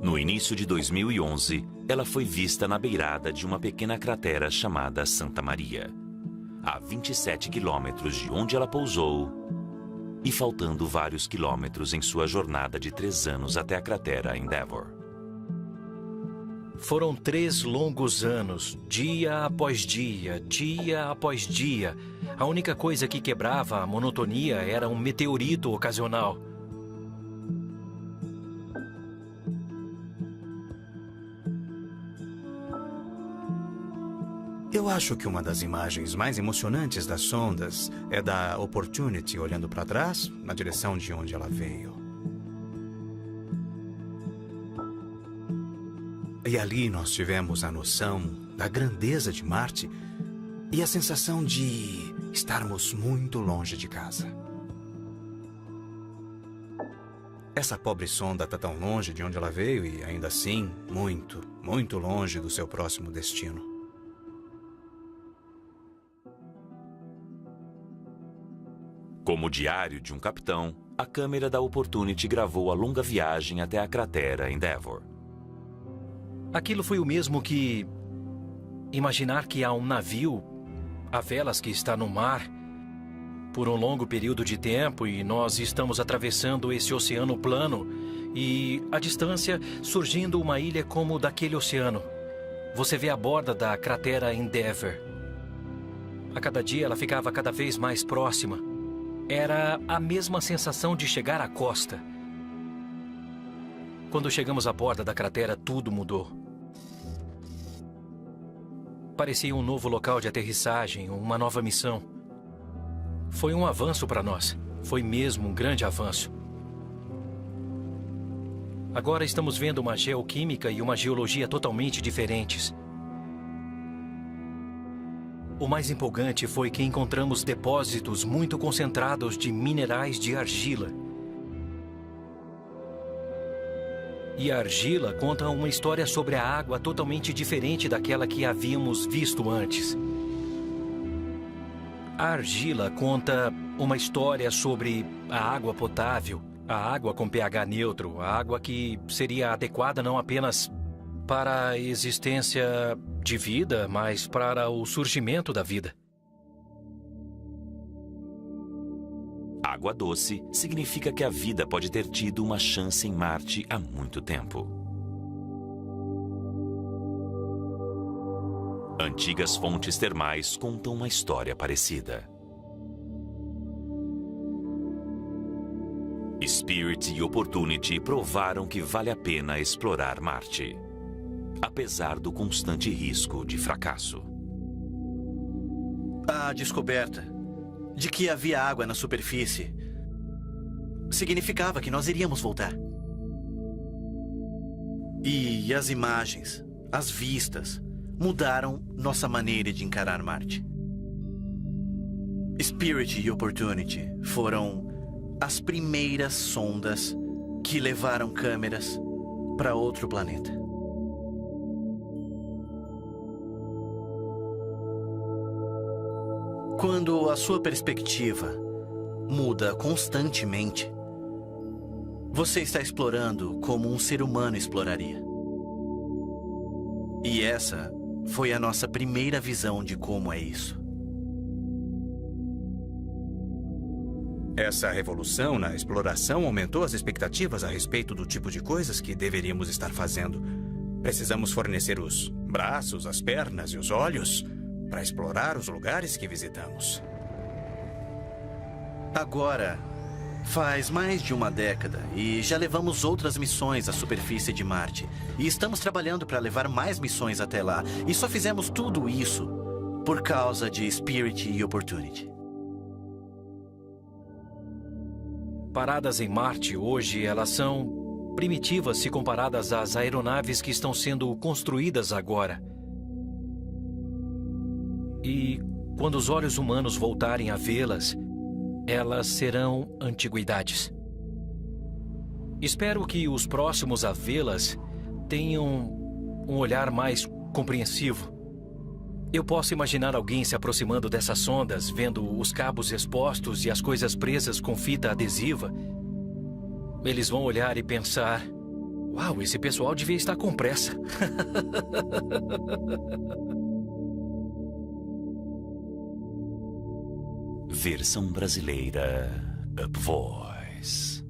No início de 2011, ela foi vista na beirada de uma pequena cratera chamada Santa Maria, a 27 quilômetros de onde ela pousou e faltando vários quilômetros em sua jornada de 3 anos até a cratera Endeavour. Foram 3 longos anos, dia após dia, dia após dia. A única coisa que quebrava a monotonia era um meteorito ocasional. Eu acho que uma das imagens mais emocionantes das sondas é da Opportunity olhando para trás, na direção de onde ela veio. E ali nós tivemos a noção da grandeza de Marte e a sensação de estarmos muito longe de casa. Essa pobre sonda está tão longe de onde ela veio e ainda assim muito, muito longe do seu próximo destino. Como diário de um capitão, a câmera da Opportunity gravou a longa viagem até a cratera Endeavour. Aquilo foi o mesmo que imaginar que há um navio a velas que está no mar por um longo período de tempo e nós estamos atravessando esse oceano plano e, à distância, surgindo uma ilha como daquele oceano. Você vê a borda da cratera Endeavour. A cada dia ela ficava cada vez mais próxima. Era a mesma sensação de chegar à costa. Quando chegamos à borda da cratera, tudo mudou. Parecia um novo local de aterrissagem, uma nova missão. Foi um avanço para nós. Foi mesmo um grande avanço. Agora estamos vendo uma geoquímica e uma geologia totalmente diferentes. o mais empolgante foi que encontramos depósitos muito concentrados de minerais de argila. E a argila conta uma história sobre a água totalmente diferente daquela que havíamos visto antes. A argila conta uma história sobre a água potável, a água com pH neutro, a água que seria adequada não apenas para a existência de vida, mas para o surgimento da vida. Água doce significa que a vida pode ter tido uma chance em Marte há muito tempo. Antigas fontes termais contam uma história parecida. Spirit e Opportunity provaram que vale a pena explorar Marte, apesar do constante risco de fracasso. A descoberta de que havia água na superfície significava que nós iríamos voltar. E as imagens, as vistas, mudaram nossa maneira de encarar Marte. Spirit e Opportunity foram as primeiras sondas que levaram câmeras para outro planeta. Quando a sua perspectiva muda constantemente, você está explorando como um ser humano exploraria. E essa foi a nossa primeira visão de como é isso. Essa revolução na exploração aumentou as expectativas a respeito do tipo de coisas que deveríamos estar fazendo. Precisamos fornecer os braços, as pernas e os olhos para explorar os lugares que visitamos. Agora, faz mais de uma década e já levamos outras missões à superfície de Marte. E estamos trabalhando para levar mais missões até lá. E só fizemos tudo isso por causa de Spirit e Opportunity. Paradas em Marte hoje, elas são primitivas se comparadas às aeronaves que estão sendo construídas agora. E quando os olhos humanos voltarem a vê-las, elas serão antiguidades. Espero que os próximos a vê-las tenham um olhar mais compreensivo. Eu posso imaginar alguém se aproximando dessas sondas, vendo os cabos expostos e as coisas presas com fita adesiva. Eles vão olhar e pensar: uau, esse pessoal devia estar com pressa. Versão brasileira Up Voice.